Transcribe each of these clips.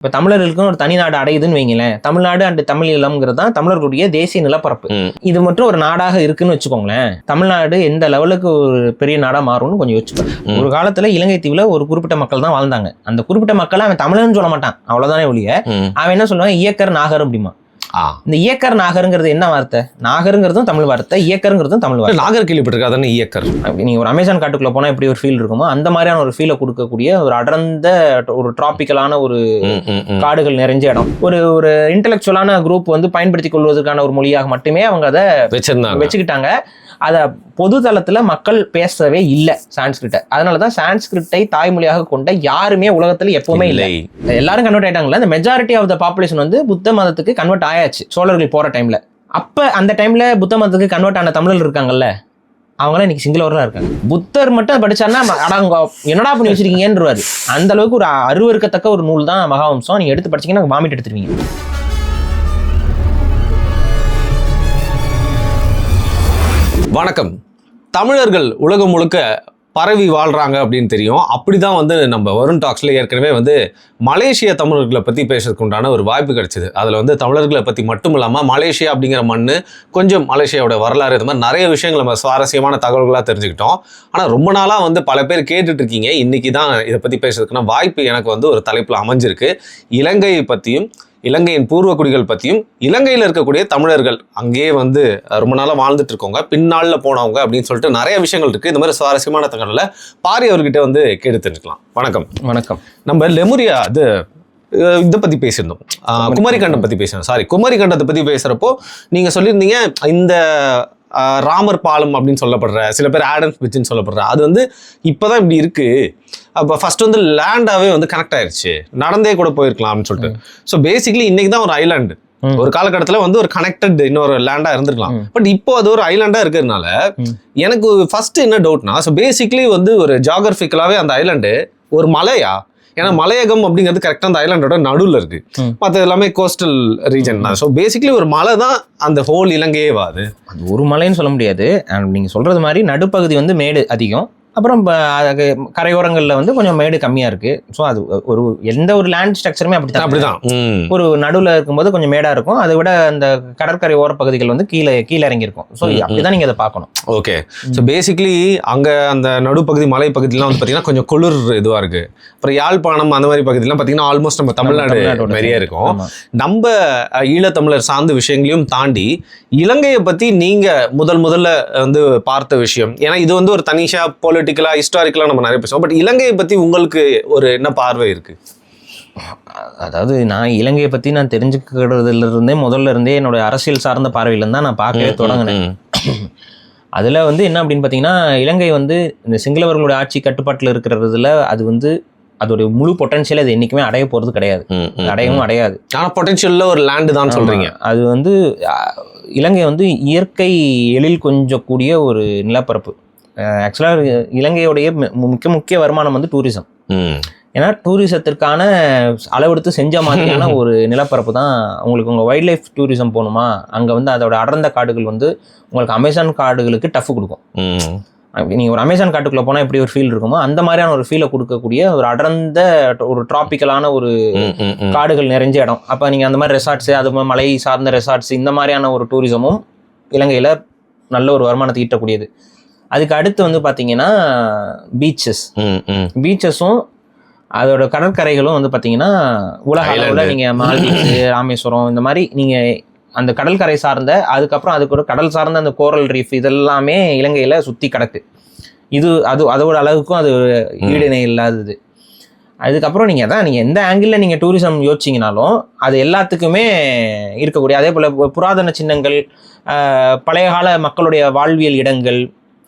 இப்போ தமிழர்களுக்கும் ஒரு தனிநாடு அடையுதுன்னு வைங்களேன். தமிழ்நாடு அண்ட் தமிழ் ஈழம்ங்கிறது தான் தமிழர்களுடைய தேசிய நிலப்பரப்பு. இது மட்டும் ஒரு நாடாக இருக்குன்னு வச்சுக்கோங்களேன், தமிழ்நாடு எந்த லெவலுக்கு ஒரு பெரிய நாடா மாறும்னு கொஞ்சம் யோசிச்சுக்கோங்க. ஒரு காலத்துல இலங்கை தீவுல ஒரு குறிப்பிட்ட மக்கள் தான் வாழ்ந்தாங்க. அந்த குறிப்பிட்ட மக்களை அவன் தமிழன்னு சொல்ல மாட்டான், அவ்வளவுதானே ஒழிய. அவன் என்ன சொல்லுவான், இயக்கர் நாகர் அப்படிமா. இந்த இயக்கர் நாகருங்கிறது என்ன வார்த்தை? நாகருங்கிறதும் தமிழ் வார்த்தை, இயக்கருங்கிறதும் தமிழ் வார்த்தை. நாகர் கேள்விப்பட்டிருக்கா? தானே இயக்கர். நீங்க ஒரு அமேசான் காட்டுக்குள்ள போனா எப்படி ஒரு ஃபீல் இருக்குமோ அந்த மாதிரியான ஒரு ஃபீலை கொடுக்கக்கூடிய ஒரு அடர்ந்த ஒரு டிராபிக்கலான ஒரு காடுகள் நிறைஞ்ச இடம். ஒரு இன்டெலெக்சுவலான குரூப் வந்து பயன்படுத்திக் கொள்வதற்கான ஒரு மொழியாக மட்டுமே அவங்க அதை வச்சுக்கிட்டாங்க. அதை பொது தளத்துல மக்கள் பேசவே இல்லை சான்ஸ்கிரிட்ட. அதனாலதான் சான்ஸ்கிரிட்டை தாய்மொழியாக கொண்ட யாருமே உலகத்துல எப்பவுமே இல்லை. எல்லாரும் கன்வெர்ட் ஆயிட்டாங்கல்ல. இந்த மெஜாரிட்டி ஆஃப் த பாப்புலேஷன் வந்து புத்த மதத்துக்கு கன்வெர்ட் ஆயாச்சு சோழர்கள் போற டைம்ல. அப்ப அந்த டைம்ல புத்த மதத்துக்கு கன்வெர்ட் ஆன தமிழர்கள் இருக்காங்கல்ல, அவங்களாம் இன்னைக்கு சிங்களவர்களா இருக்காங்க. புத்தர் மட்டும் படிச்சாருன்னா அடங்க என்னடா பண்ணி வச்சிருக்கீங்கன்றாரு. அந்த அளவுக்கு ஒரு அருவருக்கத்தக்க ஒரு நூல் தான் மகாவம்சம். நீங்க எடுத்து படிச்சீங்கன்னா வாமிட் எடுத்துருவீங்க. வணக்கம். தமிழர்கள் உலகம் முழுக்க பரவி வாழ்றாங்க அப்படின்னு தெரியும். அப்படிதான் வந்து நம்ம வருண் டாக்ஸ்ல ஏற்கனவே வந்து மலேசிய தமிழர்களை பற்றி பேசுறதுக்கு உண்டான ஒரு வாய்ப்பு கிடைச்சிது. அதில் வந்து தமிழர்களை பற்றி மட்டும் இல்லாமல் மலேசியா அப்படிங்கிற மண்ணு, கொஞ்சம் மலேசியாவோட வரலாறு, இது மாதிரி நிறைய விஷயங்கள் நம்ம சுவாரஸ்யமான தகவல்களாக தெரிஞ்சுக்கிட்டோம். ஆனால் ரொம்ப நாளாக வந்து பல பேர் கேட்டுட்டு இருக்கீங்க. இன்னைக்கு தான் இதை பற்றி பேசுறதுக்குன்னா வாய்ப்பு எனக்கு வந்து ஒரு தலைப்பில் அமைஞ்சிருக்கு. இலங்கையை பற்றியும், இலங்கையின் பூர்வ குடிகள் பற்றியும், இலங்கையில் இருக்கக்கூடிய தமிழர்கள், அங்கேயே வந்து ரொம்ப நாளாக வாழ்ந்துட்டு இருக்கவங்க, பின்னாளில் போனவங்க அப்படின்னு சொல்லிட்டு நிறைய விஷயங்கள் இருக்குது. இந்த மாதிரி சுவாரஸ்யமான தகவலை பாரி அவர்கிட்ட வந்து கேட்டு தெரிஞ்சுக்கலாம். வணக்கம். வணக்கம். நம்ம லெமுரியா இதை பற்றி பேசியிருந்தோம், குமரிக்கண்டம் பற்றி பேசணும். குமரிக்கண்டத்தை பற்றி பேசுகிறப்போ நீங்கள் சொல்லியிருந்தீங்க, இந்த ராமர் பாலம் அப்படின்னு சொல்லப்படுற, சில பேர் ஆடம்ஸ் பிரிட்ஜ்னு சொல்லப்படுற, அது வந்து இப்போதான் இப்படி இருக்கு. அப்போ ஃபர்ஸ்ட் வந்து லேண்டாவே வந்து கனெக்ட் ஆயிடுச்சு, நடந்தே கூட போயிருக்கலாம் அப்படின்னு சொல்லிட்டு. ஸோ பேசிக்லி இன்னைக்கு தான் ஒரு ஐலாண்டு. ஒரு காலகட்டத்தில் வந்து ஒரு கனெக்டட் இன்னொரு லேண்டா இருந்திருக்கலாம். பட் இப்போ அது ஒரு ஐலாண்டா இருக்கிறதுனால எனக்கு ஃபர்ஸ்ட் என்ன டவுட்னா, ஸோ பேசிக்லி வந்து ஒரு ஜியாகிரபிக்கலாவே அந்த ஐலாண்டு ஒரு மலையா? ஏன்னா மலையகம் அப்படிங்கிறது கரெக்டாக அந்த ஐலாண்டோட நடுவில் இருக்கு, மற்ற எல்லாமே கோஸ்டல் ரீஜன் தான். ஸோ பேசிக்லி ஒரு மலை தான் அந்த ஹோல் இலங்கையே வாது. அது ஒரு மலைன்னு சொல்ல முடியாது. நீங்க சொல்றது மாதிரி நடுப்பகுதி வந்து மேடு அதிகம், அப்புறம் கரையோரங்களில் வந்து கொஞ்சம் மேடு கம்மியாக இருக்குது. ஸோ அது ஒரு எந்த ஒரு லேண்ட் ஸ்ட்ரக்சருமே அப்படிதான். ஒரு நடுவில் இருக்கும்போது கொஞ்சம் மேடாக இருக்கும், அதை விட அந்த கடற்கரை ஓரப்பகுதிகள் வந்து கீழே இறங்கியிருக்கும். ஸோ அப்படிதான் நீங்கள் அதை பார்க்கணும். ஓகே. ஸோ பேசிக்லி அங்கே அந்த நடுப்பகுதி மலைப்பகுதியெலாம் வந்து பார்த்தீங்கன்னா கொஞ்சம் குளிர் இதுவாக இருக்குது. அப்புறம் யாழ்ப்பாணம் அந்த மாதிரி பகுதியெலாம் பார்த்தீங்கன்னா ஆல்மோஸ்ட் நம்ம தமிழ்நாடு நிறைய இருக்கும். நம்ம ஈழத்தமிழர் சார்ந்த விஷயங்களையும் தாண்டி இலங்கையை பற்றி நீங்கள் முதல்ல வந்து பார்த்த விஷயம், ஏன்னா இது வந்து ஒரு தனிஷா பொலிட்டிக்கலா ஹிஸ்டாரிக்கலா நம்ம நிறைய பேசுவோம். பட் இலங்கையை பத்தி உங்களுக்கு ஒரு என்ன பார்வை இருக்கு? அதாவது நான் இலங்கையை பத்தி நான் தெரிஞ்சுக்கிறதுல இருந்தே முதல்ல இருந்தே என்னோட அரசியல் சார்ந்த பார்வையில இருந்தா நான் பார்க்கவே தொடங்கினேன். அதுல வந்து என்ன அப்படின்னு பாத்தீங்கன்னா, இலங்கை வந்து இந்த சிங்களவர்களுடைய ஆட்சி கட்டுப்பாட்டுல இருக்கிறதுல அது வந்து அதோட முழு பொட்டன்ஷியல் அது என்னைக்குமே அடைய போறது கிடையாது, அடையவும் அடையாது. ஆனா பொட்டன்ஷியல்ல ஒரு லேண்டு தான் சொல்றீங்க. அது வந்து இலங்கை வந்து இயற்கை எழில் கொஞ்சக்கூடிய ஒரு நிலப்பரப்பு. ஆக்சுவலாக இலங்கையுடைய முக்கிய வருமானம் வந்து டூரிசம். ஏன்னா டூரிசத்திற்கான அளவெடுத்து செஞ்ச மாதிரியான ஒரு நிலப்பரப்பு தான். உங்களுக்கு உங்கள் வைல்ட் லைஃப் டூரிசம் போகணுமா, அங்கே வந்து அதோட அடர்ந்த காடுகள் வந்து உங்களுக்கு அமேசான் காடுகளுக்கு டஃப் கொடுக்கும். நீங்கள் ஒரு அமேசான் காட்டுக்குள்ளே போனால் எப்படி ஒரு ஃபீல் இருக்குமோ அந்த மாதிரியான ஒரு ஃபீலை கொடுக்கக்கூடிய ஒரு அடர்ந்த ஒரு டிராபிக்கலான ஒரு காடுகள் நிறைஞ்ச இடம். அப்போ நீங்கள் அந்த மாதிரி ரெசார்ட்ஸு, அது மாதிரி மலை சார்ந்த ரெசார்ட்ஸ், இந்த மாதிரியான ஒரு டூரிசமும் இலங்கையில் நல்ல ஒரு வருமானத்தை ஈட்டக்கூடியது. அதுக்கு அடுத்து வந்து பார்த்தீங்கன்னா பீச்சஸும் அதோட கடற்கரைகளும் வந்து பார்த்தீங்கன்னா உலக அளவில் நீங்கள் மால்தீவ்ஸ், ராமேஸ்வரம், இந்த மாதிரி நீங்கள் அந்த கடற்கரை சார்ந்த, அதுக்கப்புறம் அதுக்கு ஒரு கடல் சார்ந்த அந்த கோரல் ரீஃப் இதெல்லாமே இலங்கையில் சுற்றி கிடக்கு. அதோட அளவுக்கும் அது ஈடுணை இல்லாதது. அதுக்கப்புறம் நீங்கள் எந்த ஆங்கிளில் நீங்கள் டூரிசம் யோசிச்சிங்கனாலும் அது எல்லாத்துக்குமே இருக்கக்கூடிய, அதே போல் புராதன சின்னங்கள், பழைய கால மக்களுடைய வாழ்வியல் இடங்கள்,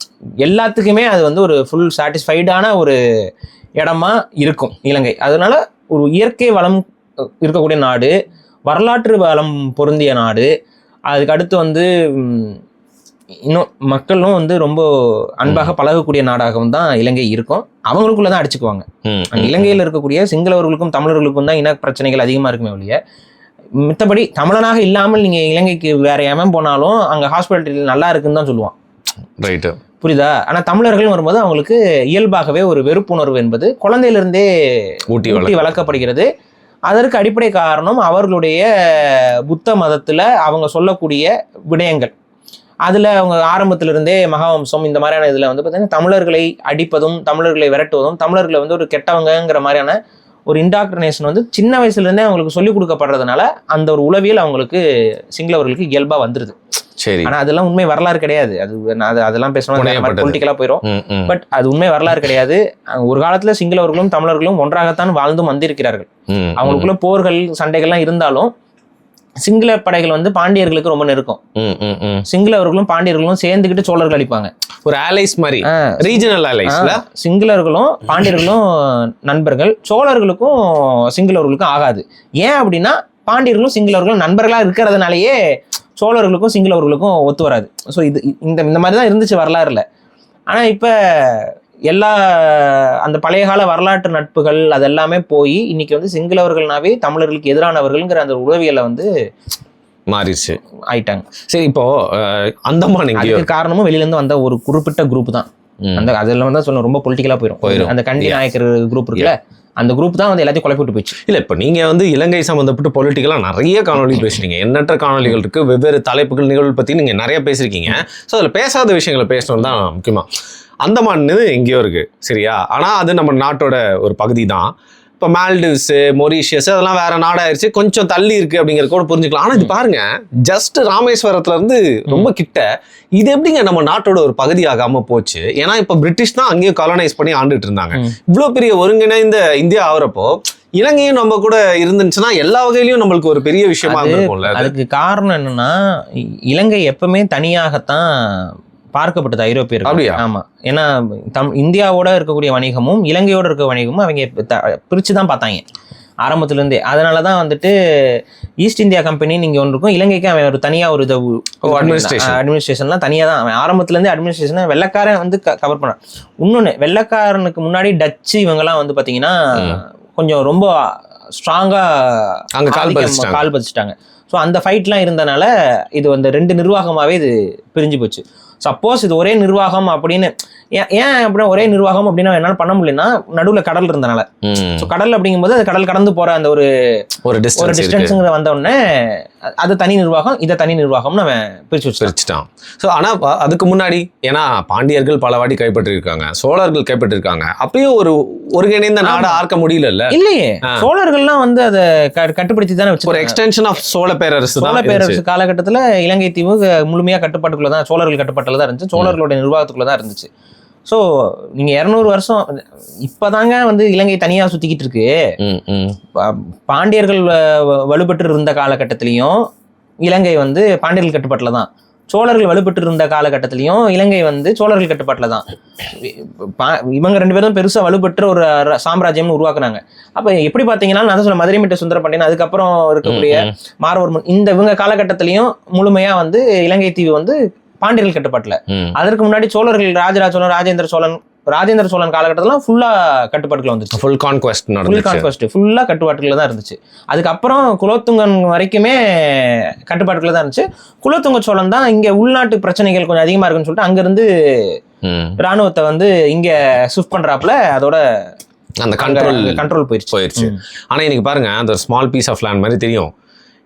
எல்லாத்துக்குமே அது வந்து ஒரு ஃபுல் சாட்டிஸ்ஃபைடான ஒரு இடமா இருக்கும் இலங்கை. அதனால ஒரு இயற்கை வளம் இருக்கக்கூடிய நாடு, வரலாற்று வளம் பொருந்திய நாடு. அதுக்கு அடுத்து வந்து இன்னும் மக்களும் வந்து ரொம்ப அன்பாக பழகக்கூடிய நாடாகவும் தான் இலங்கை இருக்கும். அவங்களுக்குள்ள தான் அடிச்சுக்குவாங்க. இலங்கையில் இருக்கக்கூடிய சிங்களவர்களுக்கும் தமிழர்களுக்கும் தான் இன பிரச்சனைகள் அதிகமாக இருக்குமே ஒழிய, மித்தபடி தமிழனாக இல்லாமல் நீங்கள் இலங்கைக்கு வேற எவன் போனாலும் அங்கே ஹாஸ்பிட்டல் நல்லா இருக்குன்னு தான் சொல்லுவான். ரைட்டு, புரியுதா? ஆனால் தமிழர்கள் வரும்போது அவங்களுக்கு இயல்பாகவே ஒரு வெறுப்புணர்வு என்பது குழந்தையிலிருந்தே ஊட்டி வளர்க்கப்படுகிறது. அதற்கு அடிப்படை காரணம் அவர்களுடைய புத்த மதத்துல அவங்க சொல்லக்கூடிய விடயங்கள். அதுல அவங்க ஆரம்பத்திலிருந்தே மகாவம்சம் இந்த மாதிரியான இதுல வந்து பார்த்தீங்கன்னா தமிழர்களை அடிப்பதும் தமிழர்களை விரட்டுவதும் தமிழர்களை வந்து ஒரு கெட்டவங்கிற மாதிரியான ஒரு இன்டாக்ட்ரினேஷன் வந்து சின்ன வயசுல இருந்தே அவங்களுக்கு சொல்லிக் கொடுக்கப்படுறதுனால அந்த ஒரு உளவியல் அவங்களுக்கு சிங்களவர்களுக்கு இயல்பா வந்துருது. சரி, ஆனா அதெல்லாம் உண்மை வரலாறு கிடையாது. அதெல்லாம் பேசணும் பொலிட்டிக்கலா போயிடும். பட் அது உண்மை வரலாறு கிடையாது. ஒரு காலத்துல சிங்களவர்களும் தமிழர்களும் ஒன்றாகத்தான் வாழ்ந்தும் வந்திருக்கிறார்கள். அவங்களுக்குள்ள போர்கள் சண்டைகள்லாம் இருந்தாலும் சிங்கள படைகள் வந்து பாண்டியர்களுக்கு ரொம்ப நெருக்கம். சிங்களவர்களும் பாண்டியர்களும் சேர்ந்துக்கிட்டு சோழர்கள் அடிப்பாங்க. ஒரு அலைஸ் மாதிரி, ரீஜனல் அலைஸ்ல சிங்களர்களும் பாண்டியர்களும் நண்பர்கள், சோழர்களுக்கும் சிங்களவர்களுக்கும் ஆகாது. ஏன் அப்படின்னா பாண்டியர்களும் சிங்களவர்களும் நண்பர்களா இருக்கிறதுனாலயே சோழர்களுக்கும் சிங்களவர்களுக்கும் ஒத்து வராது. ஸோ இது இந்த மாதிரி தான் இருந்துச்சு வரலாறுல. ஆனா இப்ப எல்லா அந்த பழைய கால வரலாற்று நட்புகள் அதெல்லாமே போய் இன்னைக்கு வந்து சிங்களவர்கள்னாவே தமிழர்களுக்கு எதிரானவர்கள்ங்கிற அந்த உளவியலை வந்து மாறிடுச்சு ஆயிட்டாங்க. சரி, இப்போ அந்தமான் அதுக்கு காரணமும் வெளியில இருந்து வந்த ஒரு குறிப்பிட்ட குரூப் தான். அந்த அதெல்லாம் தான் சொல்ல ரொம்ப பொலிட்டிக்கலா போயிடும். அந்த கண்டி நாயக்கர் குரூப் இருக்குல்ல, அந்த குரூப் தான் வந்து எல்லாத்தையும் குழப்பிட்டு போயிடுச்சு. இல்ல, இப்போ நீங்க வந்து இலங்கை சம்பந்தப்பட்ட பொலிட்டிக்கலா நிறைய காணொலி பேசுறீங்க, எண்ணற்ற காணொலிகள் இருக்கு, வெவ்வேறு தலைப்புகள் நிகழ்வு பத்தி நீங்க நிறைய பேசிருக்கீங்க. ஸோ அதுல பேசாத விஷயங்களை பேசணும் தான் முக்கியமா. அந்தமான் எங்கேயோ இருக்கு, சரியா? ஆனா அது நம்ம நாட்டோட ஒரு பகுதி தான். இப்போ மால்டிவ்ஸ், மொரீஷியஸ் அதெல்லாம் வேற நாடாயிருச்சு, கொஞ்சம் தள்ளி இருக்கு அப்படிங்கிற கூட புரிஞ்சுக்கலாம். ஆனா இது பாருங்க, ஜஸ்ட் ராமேஸ்வரத்துல இருந்து ரொம்ப கிட்ட. இது எப்படிங்க நம்ம நாட்டோட ஒரு பகுதி ஆகாம போச்சு? ஏன்னா இப்ப பிரிட்டிஷ் தான் அங்கேயும் காலனைஸ் பண்ணி ஆண்டுட்டு இருந்தாங்க. இவ்வளவு பெரிய ஒருங்கிணைந்த இந்தியா ஆகுறப்போ இலங்கையும் நம்ம கூட இருந்துச்சுன்னா எல்லா வகையிலயும் நம்மளுக்கு ஒரு பெரிய விஷயமா இருக்கும்ல. அதுக்கு காரணம் என்னன்னா, இலங்கை எப்பவுமே தனியாகத்தான் பார்க்கப்பட்டது ஐரோப்பியர்கள். அப்படியா? ஆமா. ஏன்னா இந்தியாவோட இருக்கக்கூடிய வணிகமும் இலங்கையோட இருக்க வணிகமும் அவங்க பிரிச்சுதான் பார்த்தாங்க ஆரம்பத்துல இருந்தே. அதனாலதான் வந்துட்டு ஈஸ்ட் இந்தியா கம்பெனி நீங்க ஒன்று இருக்கும், இலங்கைக்கு அவன் ஒரு தனியா ஒரு இது அட்மினிஸ்ட்ரேஷன்லாம் தனியா தான். அவன் ஆரம்பத்துல இருந்தே அட்மினிஸ்ட்ரேஷன் வெள்ளைக்காரன் வந்து கவர் பண்ணான். இன்னொன்னு, வெள்ளைக்காரனுக்கு முன்னாடி டச்சு இவங்கெல்லாம் வந்து பாத்தீங்கன்னா கொஞ்சம் ரொம்ப ஸ்ட்ராங்கா கால் பதிச்சிட்டாங்க. ஸோ அந்த ஃபைட்லாம் இருந்தனால இது வந்து 2 நிர்வாகமாகவே இது பிரிஞ்சு போச்சு. சப்போஸ் இது ஒரே நிர்வாகம் அப்படின்னு ஏன் அப்படின்னா ஒரே நிர்வாகம் அப்படின்னா என்னால் பண்ண முடியலன்னா நடுவில் கடல் இருந்தனால. ஸோ கடல் அப்படிங்கும்போது அது கடல் கடந்து போற அந்த ஒரு டிஸ்டன்ஸுங்கிற வந்த உடனே அது தனி நிர்வாகம், இதை தனி நிர்வாகம்னு அவன் பிரிச்சுட்டான். ஸோ ஆனால் அதுக்கு முன்னாடி ஏன்னா பாண்டியர்கள் பல வாட்டி கைப்பற்றிருக்காங்க, சோழர்கள் கைப்பற்றிருக்காங்க, அப்பயும் ஒரு ஒருங்கிணைந்த நாடு ஆர்க்க முடியல இல்லையே. சோழர்கள்லாம் வந்து அதை கட்டுப்படுத்தி தானே வச்சு, ஒரு எக்ஸ்டென்ஷன் ஆஃப் சோழ பேரரசு காலகட்டத்தில் இலங்கை தீவு முழுமையா கட்டுப்பாட்டுக்குள்ள தான், சோழர்கள் கட்டுப்பாட்டுல தான் இருந்துச்சு, சோழர்களுடைய நிர்வாகத்துக்குள்ள தான் இருந்துச்சு. ஸோ நீங்க 200 வருஷம் இப்பதாங்க வந்து இலங்கை தனியா சுத்திக்கிட்டு இருக்கு. பாண்டியர்கள் வலுப்பெற்று இருந்த காலகட்டத்திலையும் இலங்கை வந்து பாண்டியர்கள் கட்டுப்பாட்டுல தான், சோழர்கள் வலுப்பெற்று இருந்த காலகட்டத்திலையும் இலங்கை வந்து சோழர்கள் கட்டுப்பாட்டுல தான். இவங்க 2 பேரும் பெருசா வலுப்பெற்ற ஒரு சாம்ராஜ்யம்னு உருவாக்குனாங்க. அப்ப எப்படி பாத்தீங்கன்னா நான் சொல்ல மதுரை மீட்ட சுந்தரபாண்டியன், அதுக்கப்புறம் இருக்கக்கூடிய மாரவர்மன், இந்த இவங்க காலகட்டத்திலையும் முழுமையா வந்து இலங்கை தீவு வந்து பாண்டியர்கள் கட்டுப்பாட்டுல. அதற்கு முன்னாடி சோழர்கள் ராஜராஜ சோழன், ராஜேந்திர சோழன் காலகட்டத்துல ஃபுல்லா கட்டுப்பாட்டுல வந்துச்சு. ஃபுல் கான்குவெஸ்ட் ஃபுல்லா கட்டுப்பாட்டுல தான் இருந்துச்சு. அதுக்கப்புறம் குலோத்துங்கன் வரைக்குமே கட்டுப்பாட்டுல தான் இருந்துச்சு. குலோத்துங்க சோழன் தான் இங்க உள்நாட்டு பிரச்சனைகள் கொஞ்சம் அதிகமா இருக்குன்னு சொல்லிட்டு அங்கிருந்து ராணுவத்தை வந்து இங்க ஷிஃப்ட் பண்றாப்புல, அதோட அந்த கண்ட்ரோல் போயிருச்சு. ஆனா இன்னைக்கு பாருங்க, அந்த ஸ்மால் பீஸ் ஆஃப் லேண்ட் மாதிரி தெரியும்.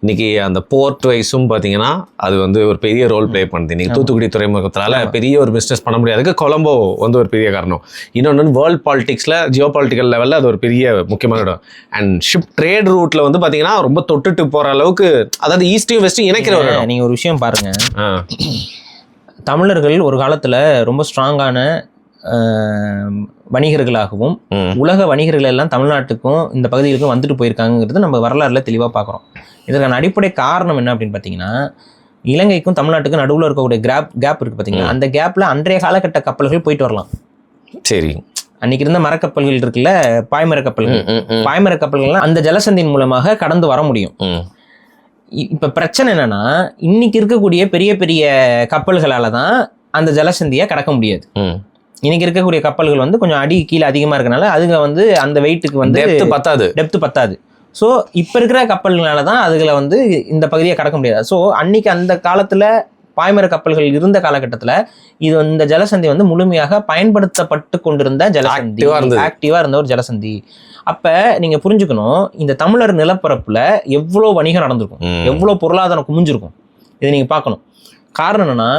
இன்னைக்கு அந்த போர்ட் வைஸும் பார்த்தீங்கன்னா அது வந்து ஒரு பெரிய ரோல் ப்ளே பண்ணுது. இன்னைக்கு தூத்துக்குடி துறைமுகத்தால பெரிய ஒரு பிஸ்னஸ் பண்ண முடியாதுக்கு கொலம்போ வந்து ஒரு பெரிய காரணம். இன்னொன்று வேர்ல்ட் பாலிடிக்ஸில் ஜியோ பாலிட்டிக்கல் லெவலில் அது ஒரு பெரிய முக்கியமான இடம். அண்ட் ஷிப் ட்ரேட் ரூட்ல வந்து பார்த்தீங்கன்னா ரொம்ப தொட்டுட்டு போகிற அளவுக்கு, அதாவது ஈஸ்டையும் வெஸ்டையும் இணைக்கிற ஒரு இடம். நீங்கள் ஒரு விஷயம் பாருங்க, தமிழர்கள் ஒரு காலத்தில் ரொம்ப ஸ்ட்ராங்கான வணிகர்களாகவும் உலக வணிகர்கள் எல்லாம் தமிழ்நாட்டுக்கும் இந்த பகுதிகளுக்கும் வந்துட்டு போயிருக்காங்கிறது நம்ம வரலாறுல தெளிவாக பார்க்குறோம். இதற்கான அடிப்படை காரணம் என்ன அப்படின்னு பார்த்தீங்கன்னா, இலங்கைக்கும் தமிழ்நாட்டுக்கும் நடுவில் இருக்கக்கூடிய கேப் இருக்கு பார்த்தீங்கன்னா, அந்த கேப்ல அன்றைய காலகட்ட கப்பல்கள் போயிட்டு வரலாம். சரி, அன்னைக்கு இருந்த மரக்கப்பல்கள் இருக்குல்ல, பாய்மர கப்பல்கள்லாம் அந்த ஜலசந்தியின் மூலமாக கடந்து வர முடியும். இப்ப பிரச்சனை என்னன்னா, இன்னைக்கு இருக்கக்கூடிய பெரிய பெரிய கப்பல்களால தான் அந்த ஜலசந்தியை கடக்க முடியாது. இன்னைக்கு இருக்கக்கூடிய கப்பல்கள் வந்து கொஞ்சம் அடி கீழே அதிகமா இருக்கனால அதுங்க வந்து அந்த வெயிட்டுக்கு வந்து டெப்த் பத்தாது. ஸோ இப்போ இருக்கிற கப்பல்களால தான் அதுகளை வந்து இந்த பகுதியை கடக்க முடியாது. ஸோ அன்னைக்கு அந்த காலத்துல பாய்மர கப்பல்கள் இருந்த காலகட்டத்துல இந்த ஜலசந்தி வந்து முழுமையாக பயன்படுத்தப்பட்டு கொண்டிருந்த ஜலசந்தி, ஆக்டிவா இருந்த ஒரு ஜலசந்தி. அப்ப நீங்க புரிஞ்சுக்கணும், இந்த தமிழர் நிலப்பரப்புல எவ்வளவு வணிகம் நடந்திருக்கும், எவ்வளவு பொருளாதாரம் குமிஞ்சிருக்கும், இதை நீங்க பார்க்கணும். காரணம் என்னன்னா,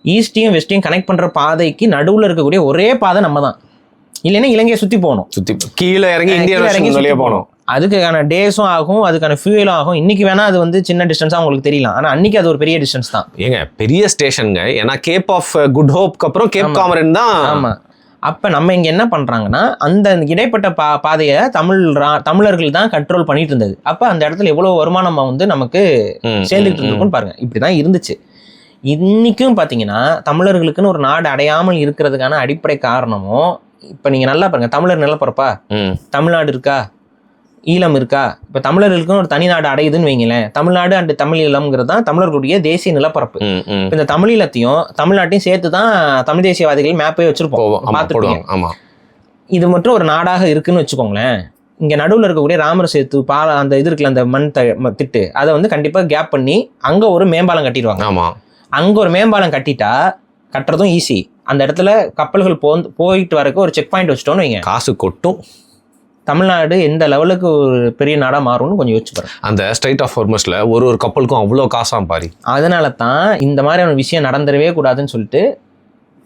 ஈஸ்டையும் வெஸ்டையும் கனெக்ட் பண்ற பாதைக்கு நடுவுல இருக்கக்கூடிய ஒரே பாதை நம்ம தான். இல்லைன்னா இலங்கையை சுத்தி போகணும், கீழே இறங்கி இந்தியா போகணும். அதுக்கான டேஸும் ஆகும், அதுக்கான ஃபியூலும் ஆகும். இன்னைக்கு வேணா அது வந்து சின்ன டிஸ்டன்ஸா உங்களுக்கு தெரியலாம், ஆனா அன்னைக்கு அது ஒரு பெரிய டிஸ்டன்ஸ் தான். ஏங்க பெரிய ஸ்டேஷனுங்க, ஏன்னா கேப் ஆஃப் குட் ஹோப்க்கு அப்புறம் கேப் காமரன் தான். ஆமா. அப்ப நம்ம இங்க என்ன பண்றாங்கன்னா, அந்த இடைப்பட்ட பாதையை தமிழர்கள் தான் கண்ட்ரோல் பண்ணிட்டு இருந்தது. அப்ப அந்த இடத்துல எவ்வளவு வருமானம் வந்து நமக்கு சேர்ந்துட்டு இருந்திருக்கும்னு பாருங்க. இப்படிதான் இருந்துச்சு. இன்னைக்கும் பாத்தீங்கன்னா தமிழர்களுக்குன்னு ஒரு நாடு அடையாமல் இருக்கிறதுக்கான அடிப்படை காரணமும், இப்ப நீங்க நல்லா பாருங்க, தமிழர் நிலப்பரப்பா, தமிழ்நாடு இருக்கா, ஈழம் இருக்கா? இப்ப தமிழர்களுக்கும் ஒரு தனி நாடு அடையுதுன்னு வைங்களேன். தமிழ்நாடு அண்ட் தமிழ் ஈழம்ங்கிறது தான் தமிழர்களுடைய தேசிய நிலப்பரப்பு. இந்த தமிழீழத்தையும் தமிழ்நாட்டையும் சேர்த்து தான் தமிழ் தேசியவாதிகள் மேப்பே வச்சிருப்போம், பார்த்துருப்பீங்க. இது மட்டும் ஒரு நாடாக இருக்குன்னு வச்சுக்கோங்களேன். இங்க நடுவில் இருக்கக்கூடிய ராமர் சேத்து அந்த இது இருக்குல்ல, அந்த மண் திட்டு, அதை வந்து கண்டிப்பா கேப் பண்ணி அங்க ஒரு மேம்பாலம் கட்டிடுவாங்க. அங்க ஒரு மேம்பாலம் கட்டுறதும் ஈஸி. அந்த இடத்துல கப்பல்கள் போயிட்டு வரக்கு ஒரு செக் பாயிண்ட் வச்சுட்டோன்னு வைங்க, காசு கொட்டும். தமிழ்நாடு எந்த லெவலுக்கு ஒரு பெரிய நாடா மாறும்னு கொஞ்சம் யோசிச்சு பாருங்க. அந்த ஸ்ட்ரைட் ஆஃப் ஹார்மஸ்ல ஒரு கப்பலுக்கும் அவ்வளோ காசாம் பாரு. அதனால தான் இந்த மாதிரியான விஷயம் நடந்துடவே கூடாதுன்னு சொல்லிட்டு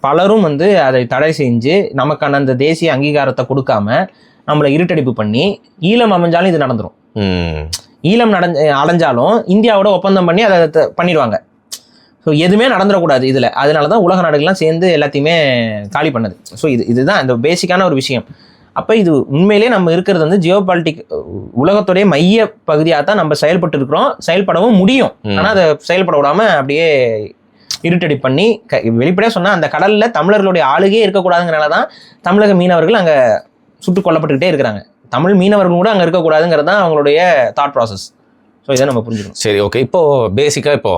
பலரும் வந்து அதை தடை செஞ்சு நமக்கான அந்த தேசிய அங்கீகாரத்தை கொடுக்காம நம்மளை இருட்டடிப்பு பண்ணி, ஈழம் அமைஞ்சாலும் இது நடந்துரும், ஈழம் அடைஞ்சாலும் இந்தியாவோட ஒப்பந்தம் பண்ணி அதை பண்ணிடுவாங்க. ஸோ எதுவுமே நடந்துடக்கூடாது இதில். அதனால தான் உலக நாடுகள்லாம் சேர்ந்து எல்லாத்தையுமே காலி பண்ணது. ஸோ இதுதான் இந்த பேசிக்கான ஒரு விஷயம். அப்போ இது உண்மையிலே நம்ம இருக்கிறது வந்து ஜியோபாலிட்டிக் உலகத்துடைய மைய பகுதியாக தான் நம்ம செயல்பட்டு இருக்கிறோம், செயல்படவும் முடியும். ஆனால் அதை செயல்பட விடாமல் அப்படியே இருட்டடி பண்ணி வெளிப்படையாக சொன்னால், அந்த கடலில் தமிழர்களுடைய ஆளுகே இருக்கக்கூடாதுங்கிறனால தான் தமிழக மீனவர்கள் அங்கே சுட்டு கொல்லப்பட்டுக்கிட்டே இருக்கிறாங்க. தமிழ் மீனவர்கள் கூட அங்கே இருக்கக்கூடாதுங்கிறது தான் அவங்களுடைய தாட் ப்ராசஸ். ஸோ இதை நம்ம புரிஞ்சுக்கணும். சரி, ஓகே. இப்போது பேசிக்காக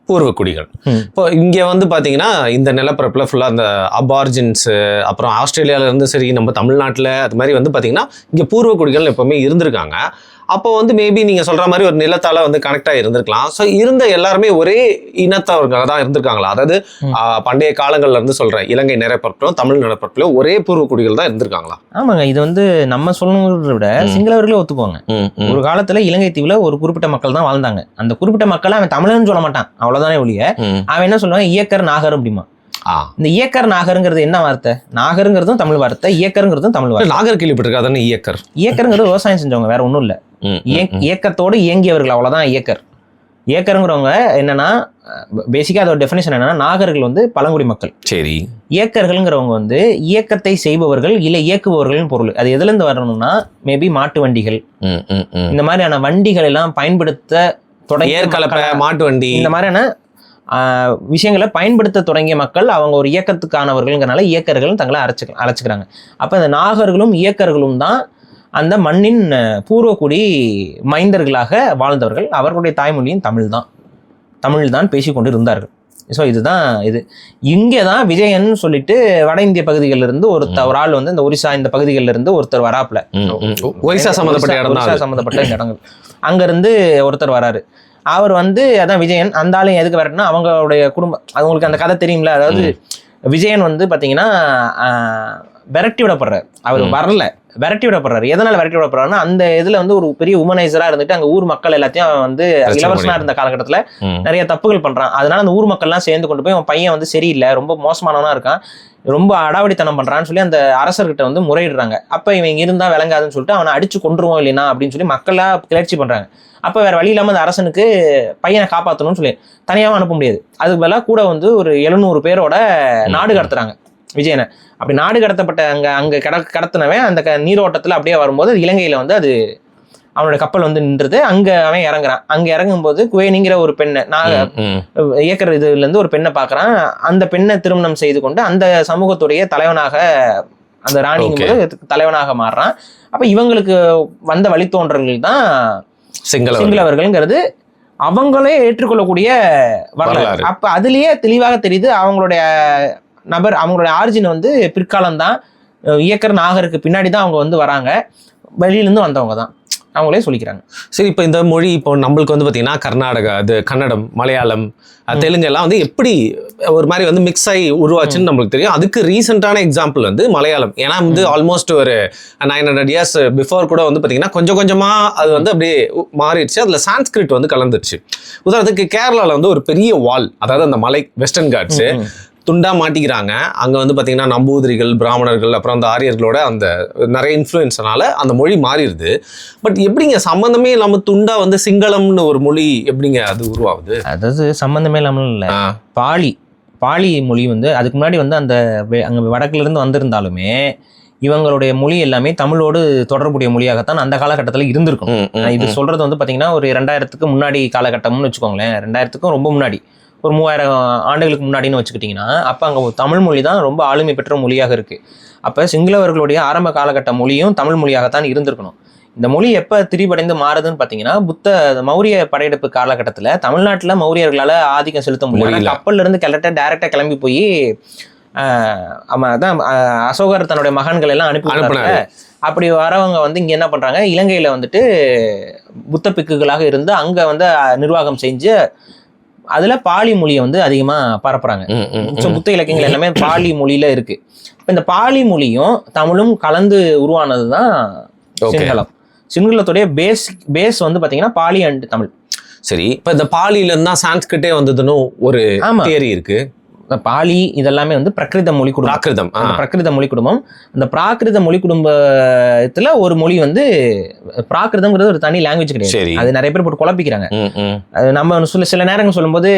பூர்வ குடிகள் இப்போ இங்கே வந்து பார்த்தீங்கன்னா இந்த நிலப்பரப்பில் ஃபுல்லாக அந்த அபார்ஜின்ஸு, அப்புறம் ஆஸ்திரேலியாவிலேருந்து சரி நம்ம தமிழ்நாட்டில் அது மாதிரி வந்து பார்த்தீங்கன்னா இங்கே பூர்வ குடிகள் எப்போவுமே இருந்திருக்காங்க. அப்போ வந்து மேபி நீங்கள் சொல்கிற மாதிரி ஒரு நிலத்தால் வந்து கனெக்டாக இருந்திருக்கலாம். ஸோ இருந்த எல்லாருமே ஒரே இனத்தவர்களாக தான் இருந்திருக்காங்களா? அதாவது பண்டைய காலங்கள்ல இருந்து சொல்கிறேன், இலங்கை நிலப்பரப்பிலும் தமிழ் நிலப்பரப்பிலும் ஒரே பூர்வ குடிகள் தான் இருந்திருக்காங்களா? ஆமாங்க, இது வந்து நம்ம சொல்லணுங்கிறத விட சிங்களவர்களே ஒத்துக்குவாங்க. ஒரு காலத்தில் இலங்கை தீவில் ஒரு குறிப்பிட்ட மக்கள் தான் வாழ்ந்தாங்க. அந்த குறிப்பிட்ட மக்களை அவன் தமிழன்னு சொல்ல மாட்டான், அவ்வளோதானே ஒழிய. அவன் என்ன சொல்லுவான், இயக்கர் நாகர் அப்படிமா. இந்த இயக்கர் நாகருங்கிறது என்ன வார்த்தை? நாகருங்கிறதும் தமிழ் வார்த்தை, இயக்கருங்கிறதும் தமிழ் வார்த்தை. நாகர் கேள்விப்பட்டிருக்காதானே? இயக்கருங்கிறது விவசாயம் செஞ்சவங்க, வேற ஒன்றும் இல்லை. இயக்கத்தோடு இயங்கியவர்கள், அவ்வளவுதான் இயக்கர். இயக்கருங்கிறவங்க என்னன்னா, பேசிக்கா அதோட டெஃபினேஷன் என்னன்னா, நாகர்கள் வந்து பழங்குடி மக்கள். சரி. இயக்கர்கள்ங்கிறவங்க வந்து இயக்கத்தை செய்பவர்கள் இல்லை இயக்குபவர்கள் பொருள். அது எதுல இருந்து வரணும்னா, மேபி மாட்டு வண்டிகள், இந்த மாதிரியான வண்டிகள் எல்லாம் பயன்படுத்த தொடங்கிய மாட்டு வண்டி, இந்த மாதிரியான விஷயங்களை பயன்படுத்த தொடங்கிய மக்கள் அவங்க ஒரு இயக்கத்துக்கானவர்கள்ங்கிறனால இயக்கர்கள் தங்களை அழைச்சிக்கிறாங்க. அப்போ இந்த நாகர்களும் இயக்கர்களும் தான் அந்த மண்ணின் பூர்வக்குடி மைந்தர்களாக வாழ்ந்தவர்கள். அவர்களுடைய தாய்மொழியும் தமிழ் தான் பேசிக்கொண்டு இருந்தார்கள். ஸோ இதுதான் இது. இங்கே தான் விஜயன் சொல்லிட்டு வட இந்திய பகுதிகளில் இருந்து ஒரு ஆள் வந்து இந்த ஒரிசா இந்த பகுதிகளில் இருந்து ஒருத்தர் வராப்புல, ஒரிசா சம்மந்தப்பட்ட இடங்கள் அங்கிருந்து ஒருத்தர் வராரு. அவர் வந்து அதான் விஜயன். அந்த ஆளும் எதுக்கு வரட்டுன்னா, அவங்களுடைய குடும்பம், அவங்களுக்கு அந்த கதை தெரியும்ல. அதாவது விஜயன் வந்து பார்த்தீங்கன்னா விரட்டி விடப்படுறாரு. அவர் வரல, விரட்டி விடப்படுறாரு. எதனால விரட்டி விடப்படுறாருன்னா, அந்த இதுல வந்து ஒரு பெரிய உமனைசரா இருந்துட்டு அங்க ஊர் மக்கள் எல்லாத்தையும் அவன் வந்து இலவசமா இருந்த காலகட்டத்துல நிறைய தப்புகள் பண்றான். அதனால அந்த ஊர் மக்கள் எல்லாம் சேர்ந்து கொண்டு போய் அவன் பையன் வந்து சரியில்லை, ரொம்ப மோசமானவனா இருக்கான், ரொம்ப அடாவடித்தனம் பண்றான்னு சொல்லி அந்த அரசர்கிட்ட வந்து முறையிடுறாங்க. அப்ப இவன் இருந்தா விளங்காதுன்னு சொல்லிட்டு அவனை அடிச்சு கொண்டுருவோம் இல்லைனா அப்படின்னு சொல்லி மக்களா கிளர்ச்சி பண்றாங்க. அப்ப வேற வழி இல்லாம அந்த அரசனுக்கு பையனை காப்பாற்றணும்னு சொல்லி தனியாவும் அனுப்ப முடியாது. அதுக்கு பதிலாக கூட வந்து ஒரு 700 பேரோட நாடு கடத்துறாங்க விஜயனை. அப்படி நாடு கடத்தப்பட்ட அங்க கடத்தினவன் அந்த நீரோட்டத்துல அப்படியே வரும்போது இலங்கையில வந்து அது அவனோட கப்பல் வந்து நின்றுது. அங்க அவன் இறங்குறான். அங்க இறங்கும்போது குவேனிங்கிற ஒரு பெண்ணை இயக்கிற இதுல இருந்து ஒரு பெண்ணை பாக்குறான். அந்த பெண்ணை திருமணம் செய்து கொண்டு அந்த சமூகத்துடைய தலைவனாக, அந்த ராணிங்கும் போது தலைவனாக மாறுறான். அப்ப இவங்களுக்கு வந்த வழித்தோன்றல்கள் தான் சிங்களவர்கள்ங்கிறது அவங்களே ஏற்றுக்கொள்ளக்கூடிய வரலாறு. அப்ப அதுலயே தெளிவாக தெரியுது அவங்களுடைய அவங்களுடைய ஆரிஜின் வந்து பிற்காலம் தான். இயக்கர் நாகருக்கு பின்னாடி தான் அவங்க வந்து வராங்க, வெளியிலேருந்து வந்தவங்க தான். அவங்களே சொல்லிக்கிறாங்க. சரி, இப்போ இந்த மொழி இப்போ நம்மளுக்கு வந்து பார்த்தீங்கன்னா கர்நாடகா, அது கன்னடம், மலையாளம், தெலுங்கு எல்லாம் வந்து எப்படி ஒரு மாதிரி வந்து மிக்ஸ் ஆகி உருவாச்சுன்னு நம்மளுக்கு தெரியும். அதுக்கு ரீசெண்டான எக்ஸாம்பிள் வந்து மலையாளம். ஏன்னா வந்து ஆல்மோஸ்ட் ஒரு 900 years பிஃபோர் கூட வந்து பார்த்தீங்கன்னா கொஞ்சம் கொஞ்சமாக அது வந்து அப்படியே மாறிடுச்சு. அதில் சான்ஸ்கிரிட் வந்து கலந்துருச்சு. உதாரணத்துக்கு கேரளாவில் வந்து ஒரு பெரிய வால், அதாவது அந்த மலை வெஸ்டர்ன் காட்ஸு துண்டா மாட்டிக்கிறாங்க. அங்கே வந்து பார்த்தீங்கன்னா நம்பூதிரிகள், பிராமணர்கள், அப்புறம் அந்த ஆரியர்களோட அந்த நிறைய இன்ஃப்ளூயன்ஸ்னால அந்த மொழி மாறிடுது. பட் எப்படிங்க சம்மந்தமே இல்லாமல் துண்டா வந்து சிங்களம்னு ஒரு மொழி எப்படிங்க அது உருவாகுது? அதாவது சம்மந்தமே இல்லாமல் இல்லை, பாலி மொழி வந்து அதுக்கு முன்னாடி வந்து அந்த அங்கே வடக்குலேருந்து வந்திருந்தாலுமே இவங்களுடைய மொழி எல்லாமே தமிழோடு தொடர்புடைய மொழியாகத்தான் அந்த காலகட்டத்தில் இருந்திருக்கும். இது சொல்றது வந்து பார்த்தீங்கன்னா ஒரு 2000க்கு முன்னாடி காலகட்டம்னு வச்சுக்கோங்களேன். 2000க்கும் ரொம்ப முன்னாடி, ஒரு 3000 ஆண்டுகளுக்கு முன்னாடின்னு வச்சுக்கிட்டிங்கன்னா, அப்போ அங்கே தமிழ் மொழி தான் ரொம்ப ஆளுமை பெற்ற மொழியாக இருக்குது. அப்போ சிங்களவர்களுடைய ஆரம்ப காலகட்ட மொழியும் தமிழ் மொழியாகத்தான் இருந்திருக்கணும். இந்த மொழி எப்போ திரிபடைந்து மாறுதுன்னு பார்த்தீங்கன்னா, மௌரிய படையெடுப்பு காலகட்டத்தில் தமிழ்நாட்டில் மௌரியர்களால் ஆதிக்கம் செலுத்த முடியல. கப்பல்ல இருந்து டைரெக்டாக கிளம்பி போய் அதான் அசோகர் தன்னுடைய மகன்கள் எல்லாம் அனுப்பினாங்க. அப்படி வரவங்க வந்து இங்கே என்ன பண்ணுறாங்க, இலங்கையில் வந்துட்டு புத்த பிக்குகளாக இருந்து அங்கே வந்து நிர்வாகம் செஞ்சு அதுல பாலி மொழியை வந்து அதிகமா பரப்புறாங்க. புத்த இலக்கியங்கள் எல்லாமே பாலி மொழியில இருக்கு. இப்ப இந்த பாலி மொழியும் தமிழும் கலந்து உருவானதுதான் சிங்களம். சிங்களத்துடைய பேஸ் வந்து பாத்தீங்கன்னா பாலி அண்ட் தமிழ். சரி, இப்ப இந்த பாலியில இருந்தா சான்ஸ்கிரிட்டே வந்ததுன்னு ஒரு தியரி இருக்கு. பாலி இதெல்லாமே வந்து பிரகிருத மொழி குடும்பம். பிரகிருத மொழி குடும்பம். அந்த பிராகிருத மொழி குடும்பத்துல ஒரு மொழி வந்து பிராகிருதம்ங்கிறது ஒரு தனி லாங்குவேஜ் கிடையாது. அது நிறைய பேர் போட்டு குழப்பிக்கிறாங்க. நம்ம சில நேரங்கள் சொல்லும்போது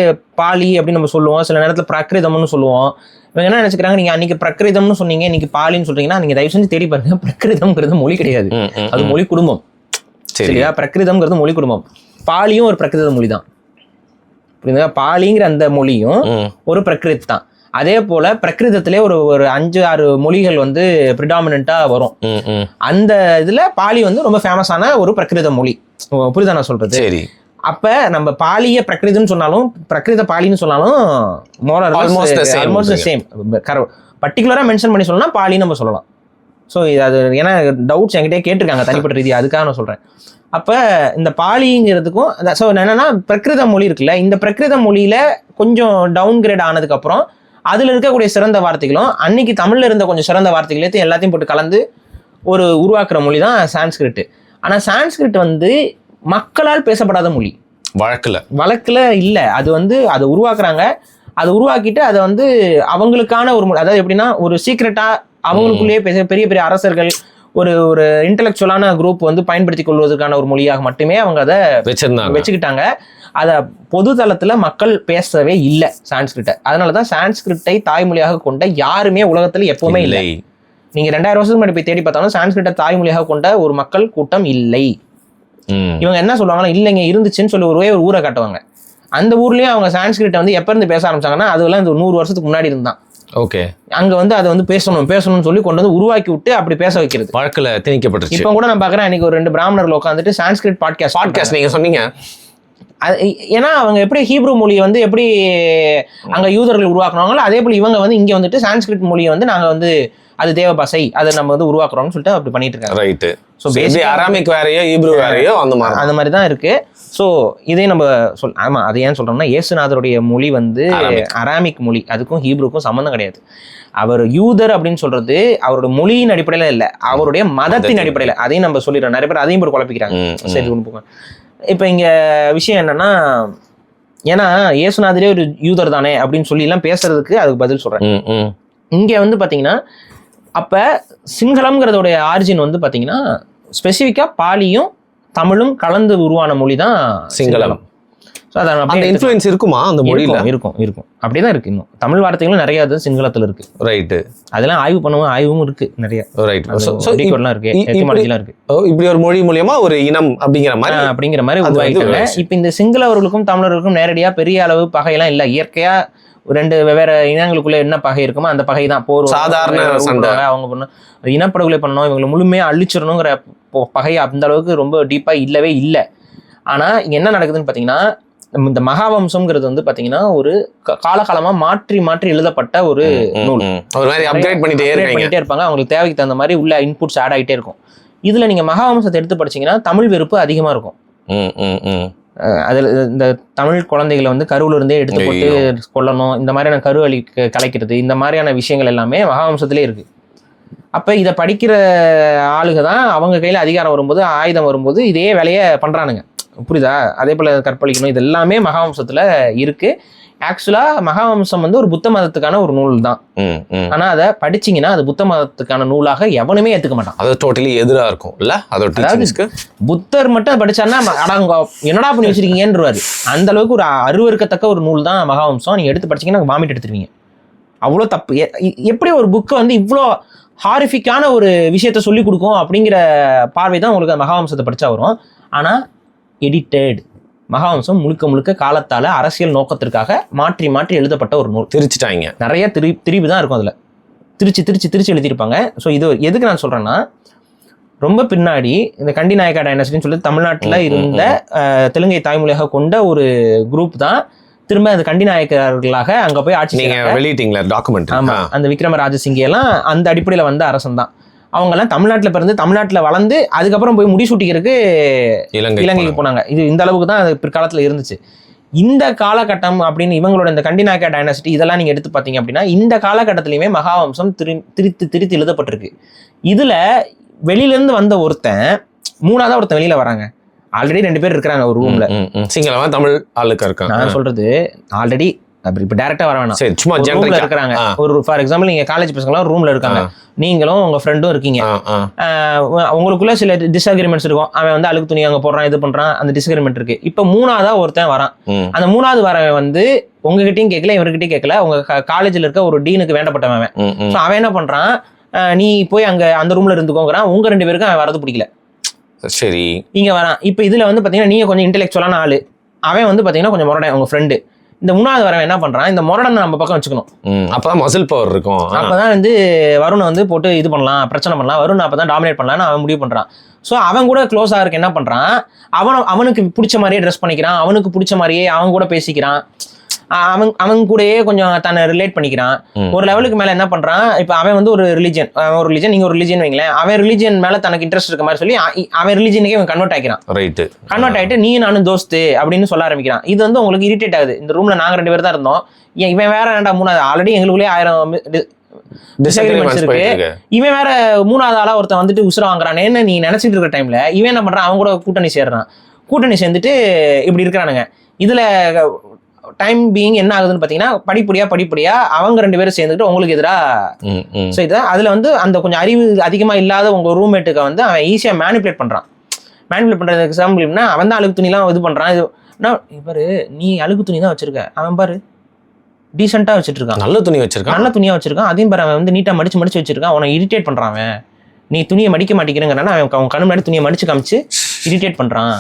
பாலி அப்படின்னு நம்ம சொல்லுவோம், சில நேரத்துல பிராகிருதம்னு சொல்லுவோம். இவங்க என்ன நினைச்சுக்கிறாங்க, நீங்க அன்னைக்கு பிரகிருதம்னு சொன்னீங்க, இன்னைக்கு பாலின்னு சொல்றீங்கன்னா நீங்க தயவு செஞ்சு தேடி பாருங்க. பிரகிருதம்ங்கிறது மொழி கிடையாது, அது மொழி குடும்பம். சரியா? பிரகிருதம்ங்கிறது மொழி குடும்பம். பாலியும் ஒரு பிரகிருத மொழி தான். பாலிங்கிற அந்த மொழியும் ஒரு பிரகிருத் தான். அதே போல பிரகிருதத்திலே ஒரு 5-6 மொழிகள் வந்து பிரிடாமினண்டா வரும். அந்த இதுல பாலி வந்து ரொம்ப ஃபேமஸான ஒரு பிரகிருத மொழி. புரியுதா நான் சொல்றது? சரி. அப்ப நம்ம பாலிய பிரகிருதம்னு சொன்னாலும் பிரகிருத பாலின்னு சொன்னாலும் ஆல்மோஸ்ட் சேம். பர்டிகுலரா மென்ஷன் பண்ணி சொல்லலாம் பாலின்னு நம்ம சொல்லலாம். ஸோ அது ஏன்னா டவுட்ஸ் என்கிட்டே கேட்டிருக்காங்க தனிப்பட்ட ரீதி, அதுக்காக நான் சொல்றேன். அப்போ இந்த பாலிங்கிறதுக்கும் ஸோ என்னன்னா பிரகிருத மொழி இருக்குல்ல, இந்த பிரகிருத மொழியில கொஞ்சம் டவுன் கிரேட் ஆனதுக்கப்புறம் அதில் இருக்கக்கூடிய சிறந்த வார்த்தைகளும் அன்னைக்கு தமிழில் இருந்த கொஞ்சம் சிறந்த வார்த்தைகளையும் எல்லாத்தையும் போட்டு கலந்து ஒரு உருவாக்குற மொழி தான் சான்ஸ்கிரிட். ஆனால் சான்ஸ்கிரிட் வந்து மக்களால் பேசப்படாத மொழி, வழக்கில் இல்லை. அது வந்து அதை உருவாக்குறாங்க, அதை உருவாக்கிட்டு அதை வந்து அவங்களுக்கான ஒரு மொழி, அதாவது எப்படின்னா ஒரு சீக்ரெட்டா அவங்களுக்குள்ளேயே பேச பெரிய பெரிய அரசர்கள் ஒரு இன்டெலெக்சுவலான குரூப் வந்து பயன்படுத்தி கொள்வதற்கான ஒரு மொழியாக மட்டுமே அவங்க அதை வச்சுக்கிட்டாங்க. அதை பொது தளத்துல மக்கள் பேசவே இல்லை சான்ஸ்கிரிட்டை. அதனாலதான் சான்ஸ்கிரிட்டை தாய்மொழியாக கொண்ட யாருமே உலகத்துல எப்பவுமே இல்லை. நீங்க 2000 வருஷத்துக்கு முன்னாடி போய் தேடி பார்த்தாலும் சான்ஸ்கிரிட்டை தாய்மொழியாக கொண்ட ஒரு மக்கள் கூட்டம் இல்லை. இவங்க என்ன சொல்லுவாங்கன்னா, இல்லைங்க இருந்துச்சுன்னு சொல்லி ஒரு ஊரை காட்டுவாங்க. அந்த ஊர்லயும் அவங்க சான்ஸ்கிரிட்டை வந்து எப்ப இருந்து பேச ஆரம்பிச்சாங்கன்னா, அதுலாம் இந்த 100 வருஷத்துக்கு முன்னாடி இருந்தான். ஓகே, அங்க வந்து அதை வந்து பேசணும்னு சொல்லி கொண்டு வந்து உருவாக்கி விட்டு அப்படி பேச வைக்கிறது வழக்குல திணிக்கப்பட்டுச்சு. இப்ப கூட நான் பாக்குறேன், அன்னைக்கு ஒரு 2 பிராமணர்கள் உட்காந்துட்டு சான்ஸ்கிரிட் பாட்காஸ்ட் நீங்க சொன்னீங்க. ஏன்னா அவங்க எப்படி ஹீப்ரு மொழியை வந்து எப்படி அங்க யூதர்கள் உருவாக்குனாங்களோ அதே போல இவங்க வந்து இங்க வந்துட்டு சான்ஸ்கிரிட் மொழியை வந்து நாங்க வந்து அது தேவ பாஷை, அதை நம்ம வந்து உருவாக்குறோம்னு சொல்லிட்டு அப்படி பண்ணிட்டு இருக்காங்க. ரைட்டு. ஸோ பேசிக் அராமிக் வேறையோ ஹீப்ரு வேறையோ அந்த மாதிரி தான் இருக்கு. ஸோ இதே நம்ம ஆமா, அது ஏன் சொல்றோம்னா, இயேசுநாதருடைய மொழி வந்து அராமிக் மொழி, அதுக்கும் ஹீப்ருக்கும் சம்மந்தம் கிடையாது. அவர் யூதர் அப்படின்னு சொல்றது அவருடைய மொழியின் அடிப்படையில இல்லை, அவருடைய மதத்தின் அடிப்படையில. அதையும் நம்ம சொல்லிடுறோம், நிறைய பேர் அதையும் போய் குழப்பிக்கிறாங்க. சரி, போங்க. இப்போ இங்க விஷயம் என்னன்னா, ஏன்னா இயேசுநாதரே ஒரு யூதர் தானே அப்படின்னு சொல்லி எல்லாம் பேசுறதுக்கு அதுக்கு பதில் சொல்றேன். இங்க வந்து பாத்தீங்கன்னா, அப்ப சிங்களம்ங்கிறதோடைய ஆரிஜின் வந்து பாத்தீங்கன்னா ஸ்பெசிஃபிக்கா பாலியும் தமிழும் கலந்து உருவான மொழி தான் சிங்களம். அந்த இன்ஃப்ளூயன்ஸ் இருக்குமா அந்த மொழியில? இருக்கும் அப்படிதான் இருக்கு. இன்னும் தமிழ் வார்த்தைகளும் நிறைய சிங்களத்துல இருக்கு. ரைட்டு. அதெல்லாம் ஆய்வு பண்ணுவோம், ஆய்வும் இருக்கு நிறைய. ரைட். இருக்கு, எத்திமாலஜிலாம் இருக்கு. இப்படி ஒரு மொழி மூலியமா ஒரு இனம் அப்படிங்கிற மாதிரி உருவாயிட்டாங்க. இப்ப இந்த சிங்களவர்களுக்கும் தமிழர்களுக்கும் நேரடியா பெரிய அளவு பகையெல்லாம் இல்ல. இயற்கையா 2 வெவ்வேறு இனங்களுக்குள்ள என்ன பகை இருக்குமோ அந்த பகை தான். போர், சாதாரண சண்டை, அவங்க பண்ணணும், இனப்படுகொலை பண்ணணும், இவங்களை முழுமையா அழிச்சிடணுங்கிற பகை அந்த அளவுக்கு ரொம்ப டீப்பா இல்லவே இல்லை. ஆனா இங்க என்ன நடக்குதுன்னு பாத்தீங்கன்னா, இந்த மகாவம்சம்ங்கிறது வந்து பாத்தீங்கன்னா ஒரு காலகாலமா மாற்றி எழுதப்பட்ட ஒரு நூல். அப்கிரேட் பண்ணிட்டே இருப்பாங்க. அவங்களுக்கு தேவைக்கு தகுந்த மாதிரி உள்ள இன்புட்ஸ் ஆட் ஆகிட்டே இருக்கும். இதுல நீங்க மகாவம்சத்தை எடுத்து படிச்சீங்கன்னா தமிழ் வெறுப்பு அதிகமா இருக்கும். அதில் இந்த தமிழ் குழந்தைகளை வந்து கருவுல இருந்தே எடுத்து போட்டு கொல்லணும், இந்த மாதிரியான கருவழி கலைக்கிறது, இந்த மாதிரியான விஷயங்கள் எல்லாமே மகாவம்சத்திலே இருக்கு. அப்ப இதை படிக்கிற ஆளுக தான் அவங்க கையில அதிகாரம் வரும்போது, ஆயுதம் வரும்போது இதே வேலையை பண்றானுங்க. புரியுதா? அதே போல கற்பழிக்கணும், இது எல்லாமே மகாவம்சத்துல இருக்கு. ஆக்சுவலா மகாவம்சம் வந்து ஒரு புத்த மதத்துக்கான ஒரு நூல் தான். ஆனா அதை படிச்சீங்கன்னா அது புத்த மதத்துக்கான நூலாக எவனுமே ஏத்துக்க மாட்டான். அது டோட்டலி எதிரா இருக்கும் இல்ல? அதாவது புத்தர் மட்டும் படிச்சாருன்னா அடங்க என்னடா பண்ணி வச்சிருக்கீங்கன்றாரு. அந்த அளவுக்கு ஒரு அருவருக்கத்தக்க ஒரு நூல் தான் மகாவம்சம். நீங்க எடுத்து படிச்சீங்கன்னா வாமிட் எடுத்துருவீங்க. அவ்வளோ தப்பு. எப்படி ஒரு புக்கை வந்து இவ்வளோ ஹாரிஃபிக்கான ஒரு விஷயத்த சொல்லி கொடுக்கும் அப்படிங்கிற பார்வை தான் உங்களுக்கு மகாவம்சத்தை படிச்சா வரும். ஆனா எடிட்டட் மகாவம்சம் முழுக்க முழுக்க காலத்தால அரசியல் நோக்கத்திற்காக மாற்றி மாற்றி எழுதப்பட்ட ஒரு நூல். திரிச்சிட்டாங்க. நிறைய திரிவு தான் இருக்கும் அதுல. திருச்சி எழுதியிருப்பாங்க. ஸோ இது எதுக்கு நான் சொல்றேன்னா, ரொம்ப பின்னாடி இந்த கண்டி நாயக்கா டைனஸ்டின்னு சொல்லி தமிழ்நாட்டில் இருந்த தெலுங்கை தாய்மொழியாக கொண்ட ஒரு குரூப் தான் திரும்ப அந்த கண்டி நாயக்கர்களாக அங்க போய் ஆட்சி வெளியிட்டீங்களா டாக்குமெண்ட்? ஆமா, அந்த விக்ரம ராஜசிங்கே எல்லாம் அந்த அடிப்படையில வந்த அரசன் தான். அவங்க எல்லாம் தமிழ்நாட்டில் பிறந்து தமிழ்நாட்டில் வளர்ந்து அதுக்கப்புறம் போய் முடிசூட்டிக்கிறதுக்கு இலங்கைக்கு போனாங்க. இது இந்த அளவுக்கு தான் அது பிற்காலத்தில் இருந்துச்சு. இந்த காலகட்டம் அப்படின்னு இவங்களோட இந்த கண்டி நாயக்கா டைனாசிட்டி இதெல்லாம் நீங்க எடுத்து பார்த்தீங்க அப்படின்னா இந்த காலகட்டத்திலையுமே மகாவம்சம் திரித்து எழுதப்பட்டிருக்கு. இதுல வெளியில இருந்து வந்த மூணாவது ஒருத்தன் வெளியில வராங்க. ஆல்ரெடி 2 பேர் இருக்கிறாங்க ஒரு ரூம்ல. சிங்களமா தமிழ் ஆளுக்கு இருக்காங்க. நான் சொல்றது ஆல்ரெடி இப்ப டைரக்டா வர வேணாம். சும்மா ரூம்ல இருக்காங்க. ஒரு ஃபார் எக்ஸாம்பிள் நீங்க காலேஜ் பசங்க ஒரு ரூம்ல இருக்காங்க, நீங்களும் உங்க ஃப்ரெண்டும் இருக்கீங்க. உங்களுக்குள்ள சில டிஸ்அக்ரிமெண்ட்ஸ் இருக்கும். அவன் வந்து அழுக்கு துணி அங்க போடுறான், இது பண்றான், அந்த டிஸ்அக்ரிமெண்ட் இருக்கு. இப்ப மூணாவதா ஒருத்தன் வரான். அந்த மூணாவது வரவன் வந்து உங்ககிட்டயும் கேட்கல, இவர்கிட்டயும் கேட்கல, உங்க காலேஜ்ல இருக்க ஒரு டீனுக்கு வேண்டப்பட்டவன். அவன் என்ன பண்றான், நீ போய் அங்க அந்த ரூம்ல இருந்துக்கோங்கிறான். உங்க 2 பேருக்கும் அவன் வரது பிடிக்கல. சரி, இங்க வரான். இப்ப இதுல வந்து பாத்தீங்கன்னா நீங்க கொஞ்சம் இன்டெலெக்சுவலான ஆளு, அவன் வந்து பாத்தீங்கன்னா கொஞ்சம் முரடன், உங்க ஃப்ரெண்டு. இந்த மூணாவது வரவன் என்ன பண்றான், இந்த முரடனை நம்ம பக்கம் வச்சுக்கணும். அப்பதான் மசில் பவர் இருக்கும். அப்பதான் வந்து வருணை வந்து போட்டு இது பண்ணலாம், பிரச்சனை பண்ணலாம், வருண் அப்பதான் டாமினேட் பண்ணலாம்னு அவன் முடிவு பண்றான். ஸோ அவன் கூட க்ளோஸ் ஆகிறதுக்கு என்ன பண்றான், அவனுக்கு பிடிச்ச மாதிரியே ட்ரெஸ் பண்ணிக்கிறான், அவனுக்கு பிடிச்ச மாதிரியே அவன் கூட பேசிக்கிறான், அவன் கூடயே கொஞ்சம் தன்னை ரிலேட் பண்ணிக்கிறான். ஒரு லெவலுக்கு மேல என்ன பண்றான், இப்ப அவன் வந்து ஒரு ரிலிஜன், நீங்க ஒரு ரிலிஜன் வைங்களேன், அவன் ரிலிஜன் மேல தனக்கு இன்ட்ரெஸ்ட் இருக்க மாதிரி சொல்லி அவன் ரிலிஜனுக்கே அவன் கன்வெர்ட் ஆகிக்கிறான். கன்வெர்ட் ஆயிட்டு நீ நானும் தோஸ்து அப்படின்னு சொல்ல ஆரம்பிக்கிறான். இது வந்து உங்களுக்கு இரிட்டேட் ஆகுது. இந்த ரூம்ல நாங்க 2 பேர் தான் இருந்தோம், இவன் வேற வேண்டாம் மூணாவது, ஆல்ரெடி எங்களுக்குள்ளே 1000 டிஸ்அக்ரிமெண்ட்ஸ் இருக்கு, இவன் வேற மூணாவது ஆளா ஒருத்தன் வந்துட்டு உசுர வாங்குறானேன்னு நீ நினைச்சிட்டு இருக்கிற டைம்ல இவன் என்ன பண்றான், அவன் கூட கூட்டணி சேர்ந்துட்டு இப்படி இருக்கிறானுங்க. இதுல டைம் பீயிங் என்ன ஆகுதுன்னு பாத்தீங்கன்னா படிப்படியா அவங்க 2 பேரும் சேர்ந்துட்டு உங்களுக்கு எதிராக. ஸோ இதை அதுல வந்து அந்த கொஞ்சம் அறிவு அதிகமா இல்லாத உங்க ரூம்மேட்டுக்கு வந்து அவன் ஈஸியா மேனிபுலேட் பண்றான். மேனிபுலேட் பண்றதுக்கு எக்ஸாம்பிள்னா அவன் தான் அழுக்கு துணிலாம் இது பண்றான். பாரு நீ அழுக்கு துணி தான் வச்சிருக்க, அவன் பாரு டீசெண்டா வச்சுட்டு இருக்கான், நல்ல துணியா வச்சிருக்கான், அதையும் பாரு அவன் வந்து நீட்டா மடிச்சு வச்சிருக்கான், அவனை இரிட்டேட் பண்றான். அவன் நீ துணியை மடிக்க மாட்டேங்கிறனால அவன் கண்ணு முன்னாடி துணியை மடிச்சு காமிச்சு இரிட்டேட் பண்றான்.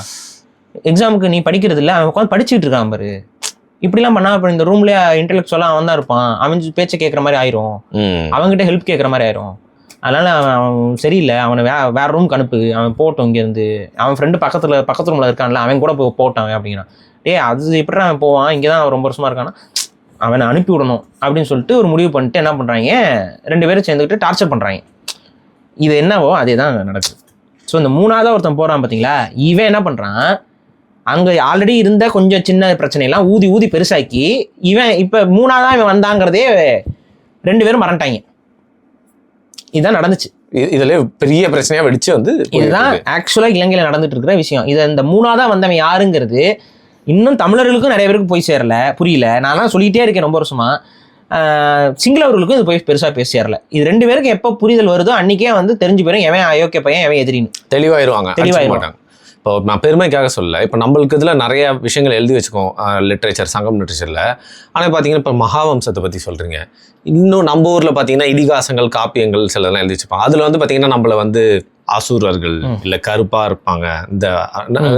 எக்ஸாமுக்கு நீ படிக்கிறது இல்லை, அவன் உட்காந்து படிச்சுட்டு இருக்கான் பாரு. இப்படிலாம் பண்ணா அப்புறம் இந்த ரூம்லயே இன்டெலெக்சுவலா அவன் தான் இருப்பான், அவன் பேச்சை கேட்கற மாதிரி ஆயிரும், அவன்கிட்ட ஹெல்ப் கேட்கற மாதிரி ஆயிரும். அதனால அவன் சரியில்லை, அவனை வேற ரூம்க்கு அனுப்பு, அவன் போட்டோம் இங்க இருந்து, அவன் ஃப்ரெண்டு பக்கத்து ரூம்ல இருக்கான்ல அவன் கூட போட்டான் அப்படிங்கிறான். அது எப்படி அவன் போவான், இங்கதான் அவன் ரொம்ப வருஷமா இருக்கானா, அவனை அனுப்பி விடணும் அப்படின்னு சொல்லிட்டு ஒரு முடிவு பண்ணிட்டு என்ன பண்றாங்க, 2 பேரும் சேர்ந்துக்கிட்டு டார்ச்சர் பண்றாங்க. இது என்னவோ அதே தான் நடக்குது. ஸோ இந்த மூணாவதா ஒருத்தன் போறான் பாத்தீங்களா, இவன் என்ன பண்றான், அங்க ஆல்ரெடி இருந்த கொஞ்சம் சின்ன பிரச்சனையெல்லாம் ஊதி பெருசாக்கி இவன் இப்ப மூணாவதா இவன் வந்தாங்கிறதே 2 பேரும் மறந்துட்டாங்க. இதுதான் நடந்துச்சு. இதுல பெரிய பிரச்சனையா வெடிச்சு வந்து இதுதான் ஆக்சுவலா இலங்கையில நடந்துட்டு இருக்கிற விஷயம். இதை இந்த மூணாவதா வந்தவன் யாருங்கிறது இன்னும் தமிழர்களுக்கும் நிறைய பேருக்கு போய் சேரல, புரியல. நான் சொல்லிட்டே இருக்கேன் ரொம்ப வருஷமா. சிங்களவர்களுக்கும் இது போய் பெருசா பேசி சேரல. இது 2 பேருக்கு எப்ப புரிதல் வருதோ அன்னைக்கே வந்து தெரிஞ்சு போயிடும் எவன் அயோக்கிய பையன் எவன் எதிரின்னு தெளிவாயிருவாங்க. இப்போ நான் பெருமைக்காக சொல்ல, இப்போ நம்மளுக்கு இதில் நிறைய விஷயங்கள் எழுதி வச்சுக்கோம் லிட்ரேச்சர், சங்கம் லிட்ரேச்சரில். ஆனால் பார்த்தீங்கன்னா இப்போ மகாவம்சத்தை பற்றி சொல்கிறீங்க, இன்னும் நம்ம ஊரில் பார்த்தீங்கன்னா இதிகாசங்கள் காப்பியங்கள் சிலதெல்லாம் எழுதி வச்சுப்பாங்க. அதில் வந்து பார்த்தீங்கன்னா நம்மளை வந்து அசுரர்கள் இல்லை கருப்பாக இருப்பாங்க, இந்த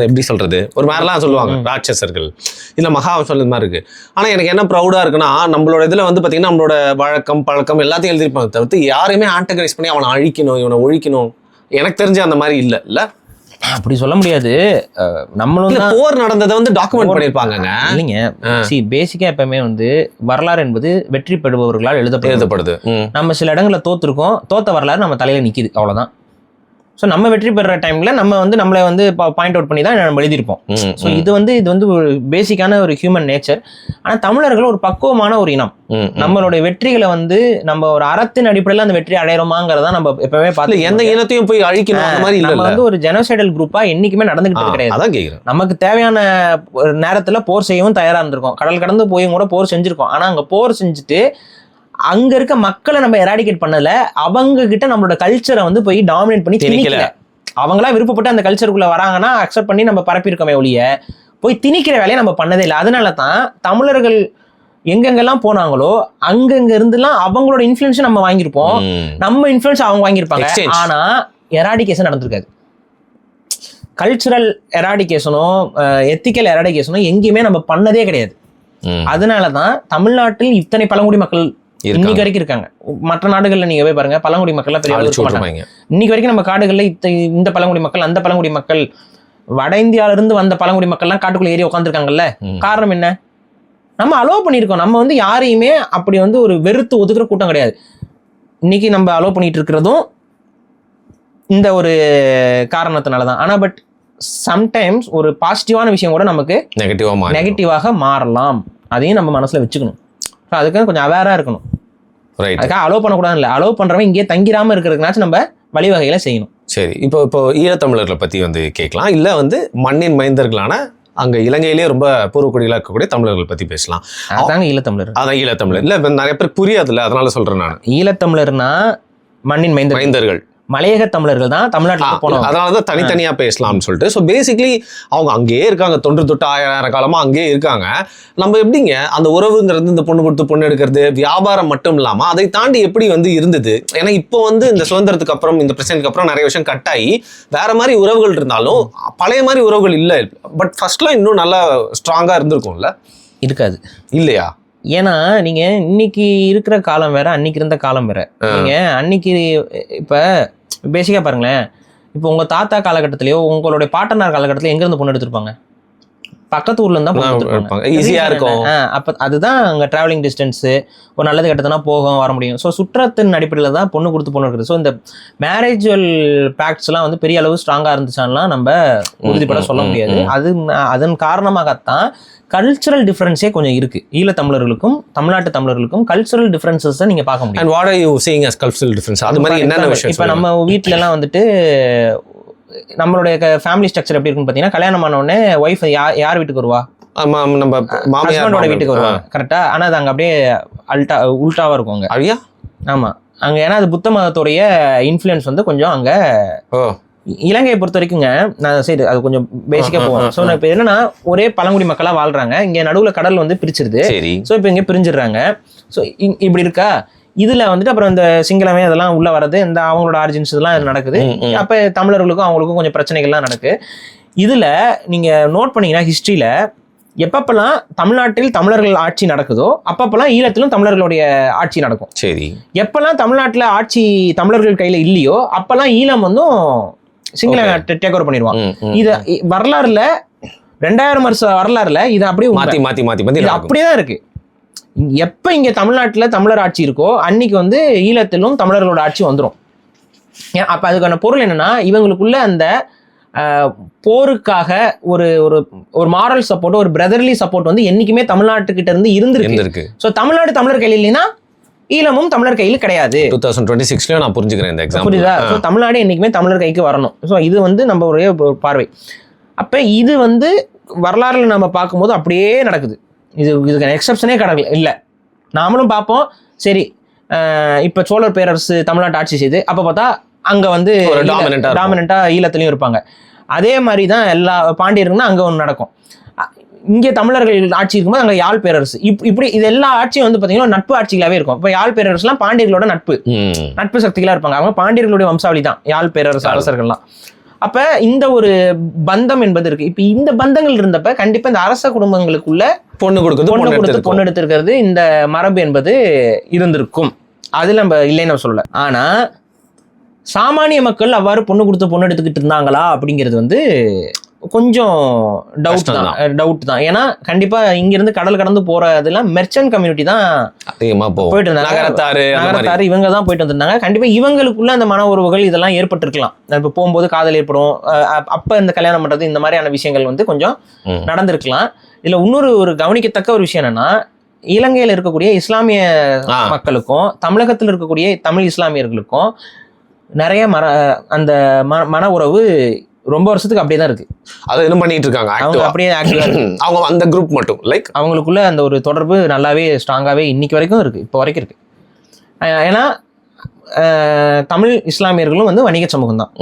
எப்படி சொல்கிறது ஒரு மாதிரிலாம் சொல்லுவாங்க, ராட்சசர்கள். இதில் மகாவம்சம் இது மாதிரி இருக்குது. ஆனால் எனக்கு என்ன ப்ரௌடாக இருக்குன்னா, நம்மளோட இதில் வந்து பார்த்தீங்கன்னா நம்மளோட வழக்கம் பழக்கம் எல்லாத்தையும் எழுதிருப்பாங்க தவிர்த்து யாருமே ஆன்டகரைஸ் பண்ணி அவனை அழிக்கணும் இவனை ஒழிக்கணும் எனக்கு தெரிஞ்ச அந்த மாதிரி இல்லை. அப்படி சொல்ல முடியாது. நம்மளும் போர் நடந்ததை வந்து டாக்குமெண்ட் பண்ணிருப்பாங்க இல்லைங்க. பேசிக்கா எப்பவுமே வந்து வரலாறு என்பது வெற்றி பெறுபவர்களால் எழுதப்படுது. நம்ம சில இடங்கள்ல தோத்துருக்கோம், தோத்த வரலாறு நம்ம தலையில நிக்குது, அவ்வளவுதான். ஸோ நம்ம வெற்றி பெற டைம்ல நம்ம வந்து நம்மளை வந்து பாயிண்ட் அவுட் பண்ணி தான் நம்ம எழுதியிருப்போம். ஸோ இது வந்து ஒரு பேசிக்கான ஒரு ஹியூமன் நேச்சர். ஆனால் தமிழர்கள் ஒரு பக்குவமான ஒரு இனம். நம்மளுடைய வெற்றிகளை வந்து நம்ம ஒரு அறத்தின் அடிப்படையில் அந்த வெற்றி அடையிறோமாங்கிறதா நம்ம எப்பவுமே பார்த்து எந்த இனத்தையும் போய் அழிக்கணும் அந்த மாதிரி நம்ம வந்து ஒரு ஜெனோசைடல் குரூப்பா என்னைக்குமே நடந்துகிட்டு கிடையாது. அதான் கேக்குறேன். நமக்கு தேவையான நேரத்துல போர் செய்யவும் தயாரா இருந்திருக்கோம். கடல் கடந்து போயும் கூட போர் செஞ்சிருக்கோம். ஆனா அங்க போர் செஞ்சுட்டு அங்க இருக்க மக்களை நம்ம எராடிகேட் பண்ணல. அவங்க கிட்ட நம்மளோட கல்ச்சரை வந்து போய் டாமினேட் பண்ணி திணிக்கல. அவங்களா விருப்பப்பட்டு அந்த கல்ச்சருக்குள்ள வராங்கன்னா அக்செப்ட் பண்ணி நம்ம பரப்பியிருக்கோமே ஒழிய போய் திணிக்கிற வேலையை நம்ம பண்ணதே இல்லை. அதனால தான் தமிழர்கள் எங்கெங்கெல்லாம் போனாங்களோ அங்கங்க இருந்துலாம் அவங்களோட இன்ஃப்ளூயன்ஸ் நம்ம வாங்கியிருப்போம், நம்ம இன்ஃப்ளூயன்ஸ் அவங்க வாங்கியிருப்பாங்க. ஆனா எராடிகேஷன் நடந்திருக்காது. கல்ச்சுரல் எராடிகேஷனோ எத்திக்கல் எராடிகேஷனோ எங்கேயுமே நம்ம பண்ணதே கிடையாது. அதனாலதான் தமிழ்நாட்டில் இத்தனை பழங்குடி மக்கள் இன்னைக்கு வரைக்கும் இருக்காங்க. மற்ற நாடுகள்ல நீங்க போய் பாருங்க, பழங்குடி மக்கள் பெரிய இன்னைக்கு வரைக்கும் நம்ம காடுகள்ல இந்த பழங்குடி மக்கள் அந்த பழங்குடி மக்கள் வட இந்தியால இருந்து வந்த பழங்குடி மக்கள்லாம் காட்டுக்குள்ள ஏறி உட்காந்துருக்காங்கல்ல. காரணம் என்ன? நம்ம அலோவ் பண்ணியிருக்கோம். நம்ம வந்து யாரையுமே அப்படி வந்து ஒரு வெறுத்து ஒதுக்குற கூட்டம் கிடையாது. இன்னைக்கு நம்ம அலோவ் பண்ணிட்டு இருக்கிறதும் இந்த ஒரு காரணத்தினாலதான். ஆனா பட் சம்டைம்ஸ் ஒரு பாசிட்டிவான விஷயம் கூட நமக்கு நெகட்டிவாக மாறலாம். அதையும் நம்ம மனசுல வச்சுக்கணும். அதுக்கு கொஞ்சம் அவேரா இருக்கணும். அதுக்காக அலோவ் பண்ணக்கூடாது இல்லை, அலோவ் பண்றவங்க இங்கே தங்கிராம இருக்கிறதுனாச்சும் நம்ம வழிவகைகளை செய்யணும். சரி, இப்போ ஈழத்தமிழர்களை பத்தி வந்து கேட்கலாம், இல்ல வந்து மண்ணின் மைந்தர்களான அங்க இலங்கையிலேயே ரொம்ப பூர்வக்குடிகளா இருக்கக்கூடிய தமிழர்கள் பத்தி பேசலாம். அதாங்க ஈழத்தமிழர். அதான் ஈழத்தமிழர். இல்ல நிறைய பேர் புரியாதுல்ல, அதனால சொல்றேன் நான். ஈழத்தமிழர்னா மண்ணின் மைந்தர்கள், மலையக தமிழர்கள் தான் தமிழ்நாட்டுக்கு போனோம். அதனாலதான் தனித்தனியா பேசலாம்னு சொல்லிட்டு. ஸோ பேசிக்கலி அவங்க அங்கேயே இருக்காங்க, தொன்று தொட்டு 1000 காலமா அங்கேயே இருக்காங்க. நம்ம எப்படிங்க அந்த உறவுங்கிறது, இந்த பொண்ணு கொடுத்து பொண்ணு எடுக்கிறது வியாபாரம் மட்டும் இல்லாம அதை தாண்டி எப்படி வந்து இருந்தது? ஏன்னா இப்போ வந்து இந்த சுதந்திரத்துக்கு அப்புறம், இந்த பிரச்சனைக்கு அப்புறம் நிறைய விஷயம் கட் ஆகி வேற மாதிரி உறவுகள் இருந்தாலும் பழைய மாதிரி உறவுகள் இல்லை. பட் ஃபர்ஸ்ட்லாம் இன்னும் நல்லா ஸ்ட்ராங்கா இருந்திருக்கும்ல. இருக்காது இல்லையா? ஏன்னா நீங்க இன்னைக்கு இருக்கிற காலம் வேற, அன்னைக்கு இருந்த காலம் வேற. நீங்க அன்னைக்கு இப்ப பேசிக்கா பாருங்களேன், இப்போ உங்க தாத்தா காலகட்டத்திலயோ உங்களுடைய பாட்டனார் காலகட்டத்திலயோ எங்க இருந்து பொண்ணு எடுத்திருப்பாங்க? பக்கத்து ஊர்ல இருந்தா பொண்ணு எடுத்திருப்பாங்க. ஈஸியா இருக்கும். அப்ப அதுதான் அங்க டிராவலிங் டிஸ்டன்ஸ், ஒரு நல்லது கெட்டதுனா போக வர முடியும். ஸோ சுற்றத்தின் அடிப்படையில தான் பொண்ணு கொடுத்து பொண்ணு எடுக்கிறது. ஸோ இந்த மேரேஜுவல் பேக்ட்ஸ் எல்லாம் வந்து பெரிய அளவு ஸ்ட்ராங்கா இருந்துச்சான்லாம் நம்ம உறுதிப்பட சொல்ல முடியாது. அதன் காரணமாகத்தான் கல்ச்சுரல் டிஃபரன்ஸே கொஞ்சம் இருக்கு. ஈழத்தமிழர்களுக்கும் தமிழ்நாட்டு தமிழர்களுக்கும் கல்ச்சுரல் டிஃபரன்சஸ் நீங்க பார்க்க முடியும். And what are you seeing as cultural difference? அது மாதிரி என்னென்ன விஷயம்? இப்போ நம்ம வீட்ல எல்லாம் வந்துட்டு நம்மளுடைய ஃபேமிலி ஸ்ட்ரக்சர் எப்படி இருக்குன்னு பார்த்தீங்கன்னா, கல்யாணம் ஆன உடனே ஒய்ஃப் யார் வீட்டுக்கு வருவா? நம்ம மாமியாரோட வீட்டுக்கு வருவாங்க. கரெக்டா? ஆனா அது அங்க அப்படியே உல்டாவா இருக்கும் அங்க. ஆமா, அங்க ஏன்னா அது புத்த மதத்துடைய இன்ஃப்ளூயன்ஸ் வந்து கொஞ்சம் அங்க. இலங்கையை பொறுத்த வரைக்குங்க, நான் சரி அது கொஞ்சம் பேசிக்கா போவோம். ஸோ இப்போ என்னன்னா, ஒரே பழங்குடி மக்களா வாழ்றாங்க. இங்க நடுவுல கடல் வந்து பிரிச்சிருது. ஸோ இப்போ இங்க பிரிஞ்சிடுறாங்க. ஸோ இப்படி இருக்கா, இதுல வந்துட்டு அப்புறம் இந்த சிங்களமே அதெல்லாம் உள்ள வர்றது, இந்த அவங்களோட ஆரிஜின்ஸ் இதெல்லாம் நடக்குது. அப்ப தமிழர்களுக்கும் அவங்களுக்கும் கொஞ்சம் பிரச்சனைகள்லாம் நடக்கு. இதுல நீங்க நோட் பண்ணீங்கன்னா ஹிஸ்டரியில எப்பப்பெல்லாம் தமிழ்நாட்டில் தமிழர்கள் ஆட்சி நடக்குதோ அப்பப்பெல்லாம் ஈழத்திலும் தமிழர்களுடைய ஆட்சி நடக்கும். சரி, எப்பெல்லாம் தமிழ்நாட்டுல ஆட்சி தமிழர்கள் கையில இல்லையோ அப்பெல்லாம் ஈழம் வந்து சிங்கள டேக் ஓவர் பண்ணிடுவான். இது வரலாறுல 2000 வருஷ வரலாறுல இது அப்படியே மாத்தி அப்படியேதான் இருக்கு. எப்ப இங்க தமிழ்நாட்டுல தமிழர் ஆட்சி இருக்கோ அன்னைக்கு வந்து ஈழத்திலும் தமிழர்களோட ஆட்சி வந்துடும். அப்ப அதுக்கான பொருள் என்னன்னா, இவங்களுக்குள்ள அந்த போருக்காக ஒரு ஒரு மாரல் சப்போர்ட், ஒரு பிரதர்லி சப்போர்ட் வந்து என்னைக்குமே தமிழ்நாட்டுக்கிட்ட இருந்து இருந்திருக்கு. ஸோ தமிழ்நாடு தமிழர் கையில் இல்லைன்னா ஈழமும் தமிழர் கையில் கிடையாது. 2026 நான் புரிஞ்சுக்கிறேன் இந்த எக்ஸாம்பிள். புரியுதா? ஸோ தமிழ்நாடு என்னைக்குமே தமிழர் கைக்கு வரணும். ஸோ இது வந்து நம்ம ஒரே பார்வை. அப்ப இது வந்து வரலாறுல நம்ம பார்க்கும்போது அப்படியே நடக்குது. இதுக்கு எக்ஸப்ஷனே கடவுள் இல்லை. நாமளும் பார்ப்போம். சரி, இப்போ சோழர் பேரரசு தமிழ்நாட்டு ஆட்சி செய்து அப்போ பார்த்தா அங்கே வந்து டாமினண்டா ஈழத்துலையும் இருப்பாங்க. அதே மாதிரி தான் எல்லா பாண்டியர்களும்னா அங்கே ஒன்று நடக்கும். இங்கே தமிழர்கள் ஆட்சி இருக்கும்போது அங்கே யாழ் பேரரசு இப்படி இது எல்லா ஆட்சியும் வந்து பார்த்தீங்கன்னா நட்பு ஆட்சிகளாகவே இருக்கும். இப்போ யாழ் பேரரசுலாம் பாண்டியர்களோட நட்பு சக்திகளாக இருப்பாங்க. அவங்க பாண்டியர்களுடைய வம்சாவளி தான் யாழ் பேரரசு அரசர்கள்லாம். அப்ப இந்த ஒரு பந்தம் என்பது இருக்கு. இப்ப இந்த பந்தங்கள் இருந்தப்ப கண்டிப்பா இந்த அரச குடும்பங்களுக்குள்ள பொண்ணு எடுத்திருக்கிறது இந்த மரபு என்பது இருந்திருக்கும். அது நம்ம இல்லைன்னு சொல்லல. ஆனா சாமானிய மக்கள் அவ்வாறு பொண்ணு எடுத்துக்கிட்டு இருந்தாங்களா அப்படிங்கிறது வந்து கொஞ்சம் டவுட் தான். ஏன்னா கண்டிப்பா இங்க இருந்து கடல் கடந்து போறதெல்லாம் மெர்ச்சன்ட் கம்யூனிட்டி தான் அதிகமா போயிட்டு இருந்தாங்க. நகரத்தாரு இவங்க தான் போயிட்டு வந்திருந்தாங்க. கண்டிப்பா இவங்களுக்குள்ள அந்த மன உறவுகள் இதெல்லாம் ஏற்பட்டிருக்கலாம். இப்ப போகும்போது காதல் ஏற்படும், அப்ப இந்த கல்யாணம் பண்றது, இந்த மாதிரியான விஷயங்கள் வந்து கொஞ்சம் நடந்திருக்கலாம். இதுல இன்னொரு ஒரு கவனிக்கத்தக்க ஒரு விஷயம் என்னன்னா, இலங்கையில இருக்கக்கூடிய இஸ்லாமிய மக்களுக்கும் தமிழகத்தில் இருக்கக்கூடிய தமிழ் இஸ்லாமியர்களுக்கும் நிறைய அந்த மன உறவு ரொம்ப வருஷத்துக்கு அப்படியே தான் இருக்கு. அதை என்ன பண்ணிட்டு இருக்காங்க, அவங்க அப்படியே ஆக்டிவா இருக்கு. அவங்க அந்த குரூப் மட்டும் லைக் அவங்களுக்குள்ள அந்த ஒரு தொடர்பு நல்லாவே ஸ்ட்ராங்காவே இன்னைக்கு வரைக்கும் இருக்கு, இப்போ வரைக்கும் இருக்கு. ஏன்னா தமிழ் இஸ்லாமியர்களும் வந்து வணிக சமூகம் தான்.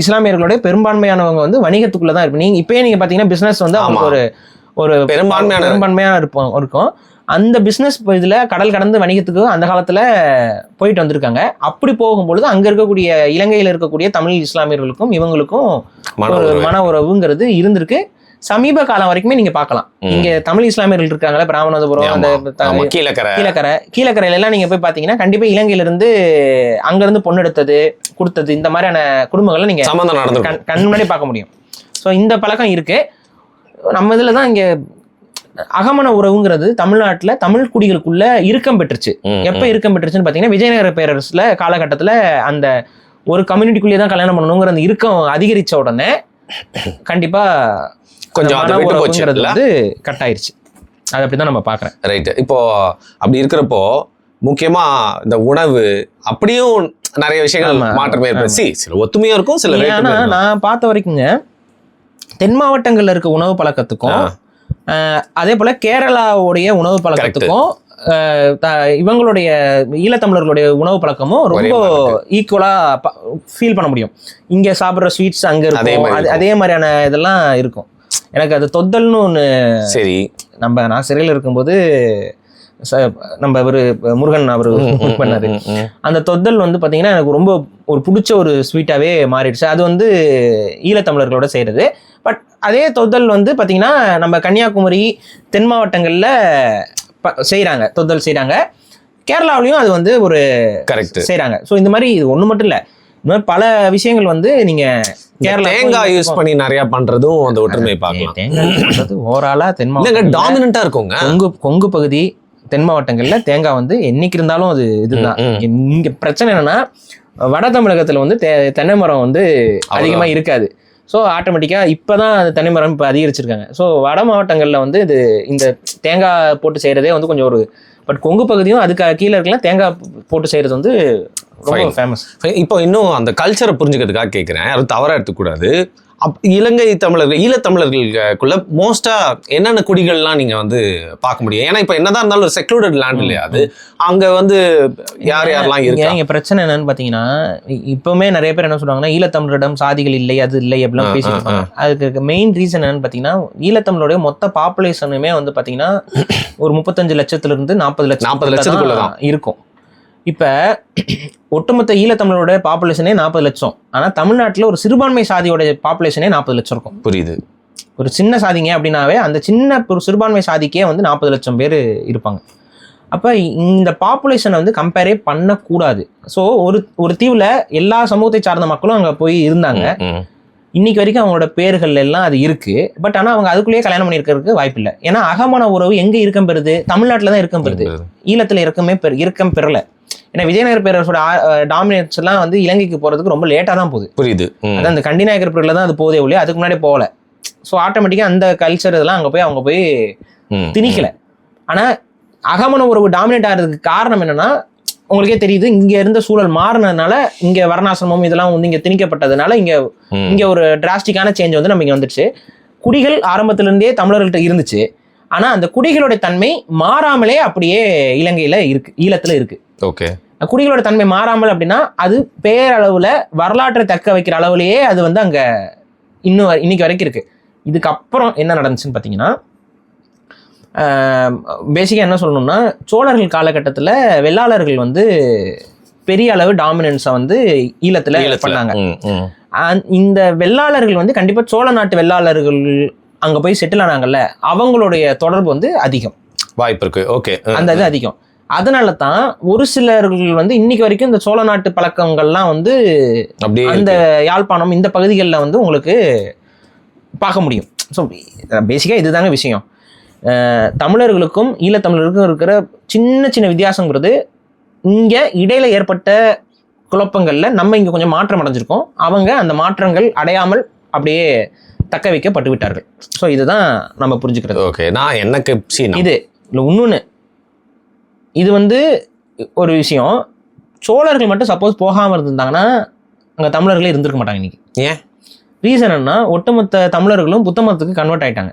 இஸ்லாமியர்களுடைய பெரும்பான்மையானவங்க வந்து வணிகத்துக்குள்ள தான் இருக்கு. இப்பயே நீங்க பாத்தீங்கன்னா பிசினஸ் வந்து அவங்களுக்கு ஒரு பெரும்பான்மையான இருக்கும். அந்த பிசினஸ் இதுல கடல் கடந்து வணிகத்துக்கு அந்த காலத்துல போயிட்டு வந்திருக்காங்க. அப்படி போகும்பொழுது அங்க இருக்கக்கூடிய இலங்கையில இருக்கக்கூடிய தமிழ் இஸ்லாமியர்களுக்கும் இவங்களுக்கும் ஒரு மன உறவுங்கிறது இருந்திருக்கு. சமீப காலம் வரைக்குமே நீங்க பார்க்கலாம். இங்க தமிழ் இஸ்லாமியர்கள் இருக்காங்களா, ராமநாதபுரம், அந்த கீழக்கரையில எல்லாம் நீங்க போய் பாத்தீங்கன்னா கண்டிப்பா இலங்கையில இருந்து அங்க இருந்து பொண்ணு எடுத்தது கொடுத்தது இந்த மாதிரியான குடும்பங்களை நீங்க கண் முன்னாடி பார்க்க முடியும். ஸோ இந்த பழக்கம் இருக்கு. நம்ம இதுலதான் இங்க அகமண உறவுங்கிறது தமிழ்நாட்டுல தமிழ் குடிகளுக்குள்ள இறுக்கம் பெற்றுச்சு. எப்ப இறுக்கம் பெற்றுச்சுன்னு பாத்தீங்கன்னா விஜயநகர பேரரசுல காலகட்டத்துல அந்த ஒரு கம்யூனிட்டிக்குள்ளேயே தான் கல்யாணம் பண்ணணுங்கிற அந்த இறுக்கம் அதிகரிச்ச உடனே கண்டிப்பா கொஞ்சம் வந்து கட் ஆயிருச்சு. அது அப்படிதான் நம்ம பாக்குறேன். ரைட். இப்போ அப்படி இருக்கிறப்போ முக்கியமா இந்த உணவு அப்படியும் நிறைய விஷயங்கள் மாற்றமே இருக்கு. சில ஒத்துமையா இருக்கும், சில நான் பார்த்த வரைக்குங்க தென் மாவட்டங்கள்ல இருக்க உணவு பழக்கத்துக்கும் அதே போல கேரளாவுடைய உணவு பழக்கத்துக்கும் இவங்களுடைய ஈழத்தமிழர்களுடைய உணவு பழக்கமும் ரொம்ப ஈக்குவலா ஃபீல் பண்ண முடியும். இங்க சாப்பிடுற ஸ்வீட்ஸ் அங்க இருக்கும், அதே மாதிரியான இதெல்லாம் இருக்கும். எனக்கு அது தொத்தல்னு ஒண்ணு, சரி நான் சிறையில் இருக்கும்போது நம்ம ஒரு முருகன் அவர் பண்ணாரு. அந்த தொத்தல் வந்து பாத்தீங்கன்னா எனக்கு ரொம்ப ஒரு பிடிச்ச ஒரு ஸ்வீட்டாவே மாறிடுச்சு. அது வந்து ஈழத்தமிழர்களோட செய்யறது. பட் அதே தொத்தல் வந்து பாத்தீங்கன்னா நம்ம கன்னியாகுமரி தென் மாவட்டங்கள்ல செய்யறாங்க, தொத்தல் செய்யறாங்க. கேரளாவிலையும் அது வந்து ஒரு செய்யறாங்க. ஸோ இந்த மாதிரி இது ஒண்ணு மட்டும் இல்ல, இந்த மாதிரி பல விஷயங்கள் வந்து நீங்க கேரளா தேங்காய் யூஸ் பண்ணி நிறைய பண்றதும் அந்த ஒற்றுமை பார்க்கலாம். தேங்காய் யூஸ் பண்றது ஓவராலா தென் மாவட்டம் டாமினண்டா இருக்குங்க. கொங்கு பகுதி தென் மாவட்டங்கள்ல தேங்காய் வந்து என்னைக்கு இருந்தாலும் அது இதுதான். இங்க பிரச்சனை என்னன்னா வட தமிழகத்துல வந்து தென்னை மரம் வந்து அதிகமா இருக்காது. ஸோ ஆட்டோமேட்டிக்காக இப்போ தான் அது தென்னை மரம் இப்போ அதிகரிச்சிருக்காங்க. ஸோ வட மாவட்டங்களில் வந்து இது இந்த தேங்காய் போட்டு செய்கிறதே வந்து கொஞ்சம் ஒரு பட் கொங்கு பகுதியும் அதுக்கு கீழே இருக்கலாம் தேங்காய் போட்டு செய்கிறது வந்து ரொம்ப ஃபேமஸ். இப்போ இன்னும் அந்த கல்ச்சரை புரிஞ்சுக்கிறதுக்காக கேட்குறேன், அது தவறாக எடுத்துக்கூடாது. இலங்கை தமிழர்கள் ஈழத்தமிழர்களுக்குள்ள மோஸ்டா என்னென்ன குடிகள்லாம் நீங்க வந்து பார்க்க முடியும்? ஏன்னா இப்போ என்னதான் இருந்தாலும் ஒரு செக்லூடட் லேண்ட் இல்லையா அது, அங்க வந்து யாரெல்லாம் இருக்கு? இங்க பிரச்சனை என்னன்னு பாத்தீங்கன்னா இப்பவுமே நிறைய பேர் என்ன சொல்றாங்கன்னா ஈழத்தமிழரிடம் சாதிகள் இல்லை அது இல்லை அப்படிலாம் பேசிட்டு இருக்காங்க. அதுக்கு மெயின் ரீசன் என்னன்னு பாத்தீங்கன்னா ஈழத்தமிழருடைய மொத்த பாப்புலேஷனுமே வந்து பாத்தீங்கன்னா ஒரு 35 லட்சத்துல இருந்து 40 லட்சத்துக்குள்ளதான் இருக்கும். இப்ப ஒட்டுமொத்த ஈழத்தமிழரோட பாப்புலேஷனே 40 லட்சம். ஆனா தமிழ்நாட்டுல ஒரு சிறுபான்மை சாதியோட பாப்புலேஷனே 40 லட்சம் இருக்கும். புரியுது. ஒரு சின்ன சாதிங்க அப்படின்னாவே அந்த சின்ன ஒரு சிறுபான்மை சாதிக்கே வந்து 40 லட்சம் பேர் இருப்பாங்க. அப்ப இந்த பாப்புலேஷனை வந்து கம்பேரே பண்ணக்கூடாது. ஸோ ஒரு தீவுல எல்லா சமூகத்தை சார்ந்த மக்களும் அங்க போய் இருந்தாங்க. இன்னைக்கு வரைக்கும் அவங்களோட பேர்கள் எல்லாம் அது இருக்கு. பட் ஆனா அவங்க அதுக்குள்ளேயே கல்யாணம் பண்ணி இருக்கிறதுக்கு வாய்ப்பு இல்லை. ஏன்னா அகமண உறவு எங்க இருக்கம் பெறுது? தமிழ்நாட்டுல தான் இருக்கம் பெறுது. ஈழத்துல இருக்கம் பெறல. ஏன்னா விஜயநகர பேரரசோட டாமினேட்ஸ் எல்லாம் வந்து இலங்கைக்கு போறதுக்கு ரொம்ப லேட்டா தான் போகுது. புரியுது. அதான் அந்த கண்டிநாயக்கர் பீரியட்ல தான் அது போதே ஒழிய அதுக்கு முன்னாடி போகல. ஸோ ஆட்டோமேட்டிக்கா அந்த கல்ச்சர் இதெல்லாம் அவங்க போய் திணிக்கல. ஆனா அகமண உறவு டாமினேட் ஆகிறதுக்கு காரணம் என்னன்னா உங்களுக்கே தெரியுது, இங்க இருந்த சூழல் மாறினதுனால இங்க வர்ணாசிரமம் இதெல்லாம் வந்து இங்க திணிக்கப்பட்டதுனால இங்க ஒரு டிராஸ்டிக்கான சேஞ்ச் வந்து நம்ம இங்க வந்துடுச்சு. குடிகள் ஆரம்பத்துல இருந்தே தமிழர்கள்ட்ட இருந்துச்சு. ஆனா அந்த குடிகளுடைய தன்மை மாறாமலே அப்படியே இலங்கையில இருக்கு, ஈழத்துல இருக்கு. ஓகே. குடிகளோட தன்மை மாறாமல் அப்படின்னா அது பேரளவுல வரலாற்றை தக்க வைக்கிற அளவுலயே அது வந்து அங்க இன்னைக்கு வரைக்கும் இருக்கு. இதுக்கப்புறம் என்ன நடந்துச்சுன்னு பாத்தீங்கன்னா பேசிக்கா என்ன சொல்லணும்னா சோழர்கள் காலகட்டத்துல வெள்ளாளர்கள் வந்து பெரிய அளவு டாமினன்ஸை வந்து ஈழத்துல பண்ணாங்க. இந்த வெள்ளாளர்கள் வந்து கண்டிப்பா சோழ நாட்டு வெள்ளாளர்கள் அங்க போய் செட்டில் ஆனாங்கல்ல, அவங்களுடைய தொடர்பு வந்து அதிகம், வாய்ப்பு இருக்கு. ஓகே. அந்த இது அதிகம். அதனால தான் ஒரு சிலர்கள் வந்து இன்னைக்கு வரைக்கும் இந்த சோழ நாட்டு பழக்கங்கள்லாம் வந்து அந்த யாழ்ப்பாணம் இந்த பகுதிகளில் வந்து உங்களுக்கு பார்க்க முடியும். ஸோ பேசிக்காக இதுதாங்க விஷயம். தமிழர்களுக்கும் ஈழத்தமிழர்களுக்கும் இருக்கிற சின்ன சின்ன வித்தியாசங்கிறது இங்கே இடையில ஏற்பட்ட குழப்பங்களில் நம்ம இங்கே கொஞ்சம் மாற்றம் அடைஞ்சிருக்கோம். அவங்க அந்த மாற்றங்கள் அடையாமல் அப்படியே தக்க வைக்கப்பட்டு விட்டார்கள். ஸோ இதுதான் நம்ம புரிஞ்சுக்கிறது. ஓகே, நான் எனக்கு இது இல்லை இன்னொன்று, இது வந்து ஒரு விஷயம். சோழர்கள் மட்டும் சப்போஸ் போகாமல் இருந்திருந்தாங்கன்னா அங்கே தமிழர்களே இருந்திருக்க மாட்டாங்க இன்னைக்கு. ஏன் ரீசன் என்னன்னா, ஒட்டுமொத்த தமிழர்களும் புத்த மதத்துக்கு கன்வெர்ட் ஆயிட்டாங்க.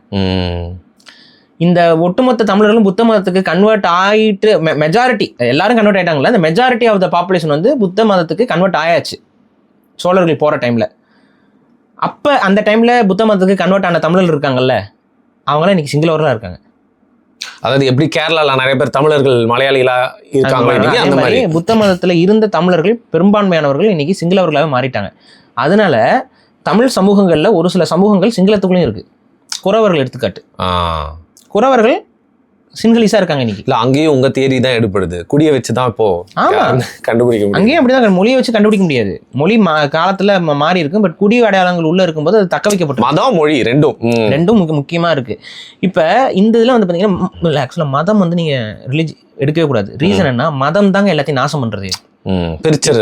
இந்த ஒட்டுமொத்த தமிழர்களும் புத்த மதத்துக்கு கன்வெர்ட் ஆகிட்டு மெஜாரிட்டி எல்லாரும் கன்வெர்ட் ஆயிட்டாங்கல்ல, இந்த மெஜாரிட்டி ஆஃப் த பாப்புலேஷன் வந்து புத்த மதத்துக்கு கன்வெர்ட் ஆயாச்சு சோழர்கள் போகிற டைமில். அப்போ அந்த டைமில் புத்த மதத்துக்கு கன்வெர்ட் ஆன தமிழர்கள் இருக்காங்கல்ல, அவங்களாம் இன்னைக்கு சிங்களவர்களாக இருக்காங்க. அதாவது எப்படி கேரளாவில் நிறைய பேர் தமிழர்கள் மலையாளிகளா இருக்காங்க, அந்த மாதிரி புத்த மதத்தில் இருந்த தமிழர்கள் பெரும்பான்மையானவர்கள் இன்னைக்கு சிங்களவர்களாகவே மாறிட்டாங்க. அதனால தமிழ் சமூகங்களில் ஒரு சில சமூகங்கள் சிங்களத்துக்குள்ளேயும் இருக்கு. குறவர்கள் எடுத்துக்காட்டு, குறவர்கள் சிங்களீஸா இருக்காங்க இன்னைக்கு. இல்ல அங்கேயும் உங்க தியரி தான் எடுப்படுது, குடியை வச்சுதான் இப்போ கண்டுபிடிக்க முடியும். அங்கேயும் அப்படிதான், மொழியை வச்சு கண்டுபிடிக்க முடியாது. மொழி காலத்துல மாறி இருக்கும், பட் குடி அடையாளங்கள் உள்ள இருக்கும்போது அது தக்க வைக்கப்பட்டு மதம் மொழி ரெண்டும் முக்கியமா இருக்கு. இப்ப இந்த இதுல வந்து பாத்தீங்கன்னா ஆக்சுவலா மதம் வந்து நீங்க எடுக்கவே கூடாது. ரீசன் என்ன, மதம் தாங்க எல்லாத்தையும் நாசம் பண்றது.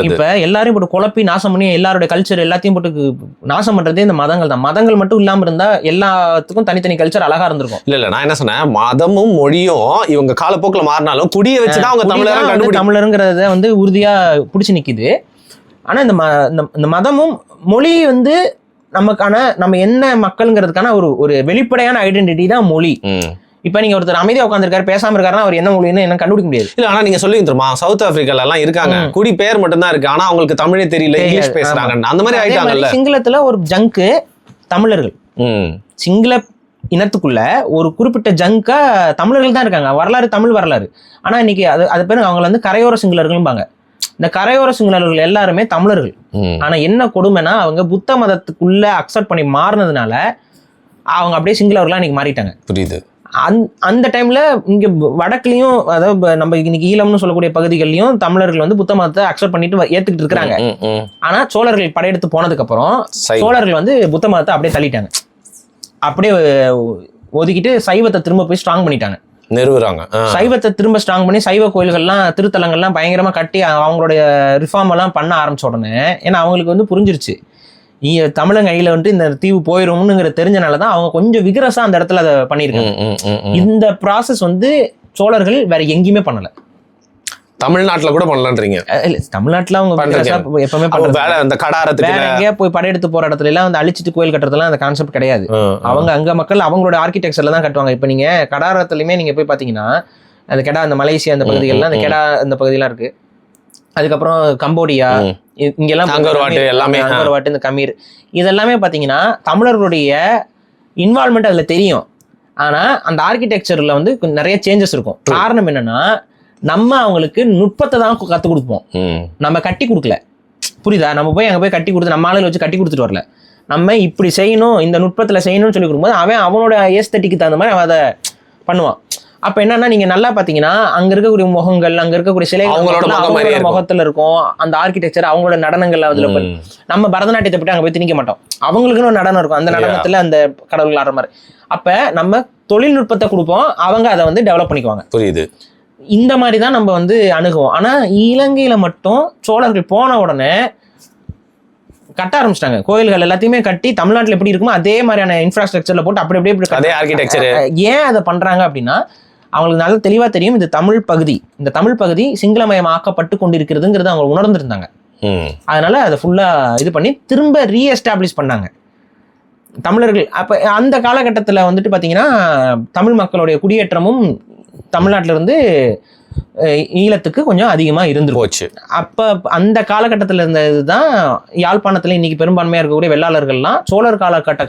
இப்ப எல்லாரையும் போட்டு குழப்பி நாசம் பண்ணி எல்லாருடைய கல்ச்சர் எல்லாத்தையும் போட்டு நாசம் பண்றதே இந்த மதங்கள் தான். மதங்கள் மட்டும் இல்லாம இருந்தா எல்லாத்துக்கும் தனித்தனி கல்ச்சர் அழகா இருந்திருக்கும். இல்ல நான் என்ன சொன்னேன், மதமும் மொழியும் இவங்க காலப்போக்கில் மாறினாலும் குடியை வச்சுதான் அவங்க தமிழருங்கிறத வந்து உறுதியா பிடிச்சி நிக்குது. ஆனா இந்த மதமும் மொழி வந்து நம்ம என்ன மக்கள்ங்கிறதுக்கான ஒரு வெளிப்படையான ஐடென்டிட்டி தான் மொழி. இப்ப நீங்க ஒருத்தர் அமைதியா உட்காந்துருக்காரு பேசாம இருக்காருன்னா அவர் என்ன மொழின்னு என்ன கண்டுபிடிக்க முடியாது. இல்ல ஆனா நீங்க சொல்லி தெரியுமா, சவுத் ஆப்பிரிக்கால எல்லாம் இருக்காங்க, குடி பேர் மட்டும் தான் இருக்கு, ஆனா அவங்களுக்கு தமிழே தெரியல, இங்கிலீஷ் பேசுறாங்க, அந்த மாதிரி ஆயிட்டாங்கல்ல. சிங்களத்துல ஒரு ஜங்கு தமிழர்கள், சிங்கள இனத்துக்குள்ள ஒரு குறிப்பிட்ட ஜங்கா தமிழர்கள் தான் இருக்காங்க, வரலாறு தமிழ் வரலாறு. ஆனா இன்னைக்கு அது பேரு அவங்க வந்து கரையோர சிங்களர்களும்பாங்க. இந்த கரையோர சிங்களர்கள் எல்லாருமே தமிழர்கள். ஆனா என்ன கொடுமைனா, அவங்க புத்த மதத்துக்குள்ள அக்செப்ட் பண்ணி மாறினதுனால அவங்க அப்படியே சிங்களவர்களா இன்னைக்கு மாறிட்டாங்க. புரியுது. அந்த டைம்ல இங்க வடக்குலயும், அதாவது நம்ம இன்னைக்கு ஈழம்னு சொல்லக்கூடிய பகுதிகள்லயும் தமிழர்கள் வந்து புத்த மதத்தை அக்செப்ட் பண்ணிட்டு ஏத்துக்கிட்டு இருக்காங்க. ஆனா சோழர்கள் படையெடுத்து போனதுக்கு அப்புறம் சோழர்கள் வந்து புத்த மதத்தை அப்படியே தள்ளிட்டாங்க, அப்படியே ஒதுக்கிட்டு சைவத்தை திரும்ப போய் ஸ்ட்ராங் பண்ணிட்டாங்க, நிறுவுறாங்க. சைவத்தை திரும்ப ஸ்ட்ராங் பண்ணி சைவ கோயில்கள்லாம் திருத்தலங்கள்லாம் பயங்கரமா கட்டி அவங்களுடைய ரிஃபார்ம் எல்லாம் பண்ண ஆரம்பிச்ச உடனே, ஏன்னா அவங்களுக்கு வந்து புரிஞ்சிருச்சு தமிழங்க கையில வந்துட்டு இந்த தீவு போயிரும்னுங்கிற தெரிஞ்சனாலதான் அவங்க கொஞ்சம் விகரசா அந்த இடத்துல அதை பண்ணிருக்காங்க. இந்த ப்ராசஸ் வந்து சோழர்கள் வேற எங்கேயுமே பண்ணல, தமிழ்நாட்டுல கூட பண்ணலான்றீங்க. தமிழ்நாட்டுல அவங்க எப்பவுமே எங்கேயா போய் படையெடுத்து போற இடத்துல எல்லாம் வந்து அழிச்சிட்டு கோயில் கட்டுறதுலாம் அந்த கான்செப்ட் கிடையாது. அவங்க அங்க மக்கள் அவங்களோட ஆர்கிடெக்சர்ல தான் கட்டுவாங்க. இப்ப நீங்க கடாரத்துலயுமே நீங்க போய் பாத்தீங்கன்னா அந்த கெடா, அந்த மலேசியா அந்த பகுதிகள்லாம் அந்த கெடா அந்த பகுதியெல்லாம் இருக்கு. அதுக்கப்புறம் கம்போடியா, இங்கெல்லாம் இந்த கமீர், இதெல்லாமே பார்த்தீங்கன்னா தமிழர்களுடைய இன்வால்மெண்ட் அதில் தெரியும். ஆனால் அந்த ஆர்கிடெக்சரில் வந்து நிறைய சேஞ்சஸ் இருக்கும். காரணம் என்னன்னா, நம்ம அவங்களுக்கு நுட்பத்தை தான் கற்றுக் கொடுப்போம், நம்ம கட்டி கொடுக்கல. புரியுதா? நம்ம போய் அங்கே போய் கட்டி கொடுத்து நம்ம ஆளுங்களை வச்சு கட்டி கொடுத்துட்டு வரல. நம்ம இப்படி செய்யணும், இந்த நுட்பத்தில் செய்யணும்னு சொல்லி கொடுக்கும்போது அவனோட ஏஸ்தட்டிக்கு தகுந்த மாதிரி அவன் அதை பண்ணுவான். அப்ப என்னன்னா, நீங்க நல்லா பாத்தீங்கன்னா அங்க இருக்கக்கூடிய முகங்கள், அங்க இருக்கக்கூடிய சிலைகள் அவங்களோட முகத்துல இருக்கும், அந்த ஆர்கிடெக்சர் அவங்களோட நடனங்கள் அதுல. நம்ம பரதநாட்டியத்தை பற்றி அங்க போய் திணிக்க மாட்டோம், அவங்களுக்குன்னு ஒரு நடனம் இருக்கும், அந்த நடனத்துல அந்த கடவுள் ஆடுற மாதிரி. அப்ப நம்ம தொழில்நுட்பத்தை கொடுப்போம், அவங்க அதை வந்து டெவலப் பண்ணிக்குவாங்க. புரியுது. இந்த மாதிரி தான் நம்ம வந்து அணுகுவோம். ஆனா இலங்கையில மட்டும் சோழர்கள் போன உடனே கட்ட ஆரம்பிச்சிட்டாங்க, கோயில்கள் எல்லாத்தையுமே கட்டி தமிழ்நாட்டில் எப்படி இருக்குமோ அதே மாதிரியான இன்ஃப்ராஸ்ட்ரக்சர்ல போட்டு அப்படி அதே ஆர்கிடெக்சர். ஏன் அதை பண்றாங்க அப்படின்னா, அவங்களுக்கு நல்லா தெளிவா தெரியும் இந்த தமிழ் பகுதி சிங்களமயமாக்கப்பட்டு கொண்டிருக்கிறதுங்கிறது அவங்க உணர்ந்திருந்தாங்க. அதனால அதை ஃபுல்லா இது பண்ணி திரும்ப ரீஎஸ்டாப்ளிஷ் பண்ணாங்க தமிழர்கள். அப்ப அந்த காலகட்டத்தில் வந்துட்டு பாத்தீங்கன்னா தமிழ் மக்களுடைய குடியேற்றமும் தமிழ்நாட்டில இருந்து ஈழத்துக்கு கொஞ்சம் அதிகமா இருந்து போச்சு. அப்ப அந்த காலகட்டத்தில் இருந்த இதுதான் யாழ்ப்பாணத்துல இன்னைக்கு பெரும்பான்மையா இருக்கக்கூடிய வெள்ளாளர்கள்லாம் சோழர்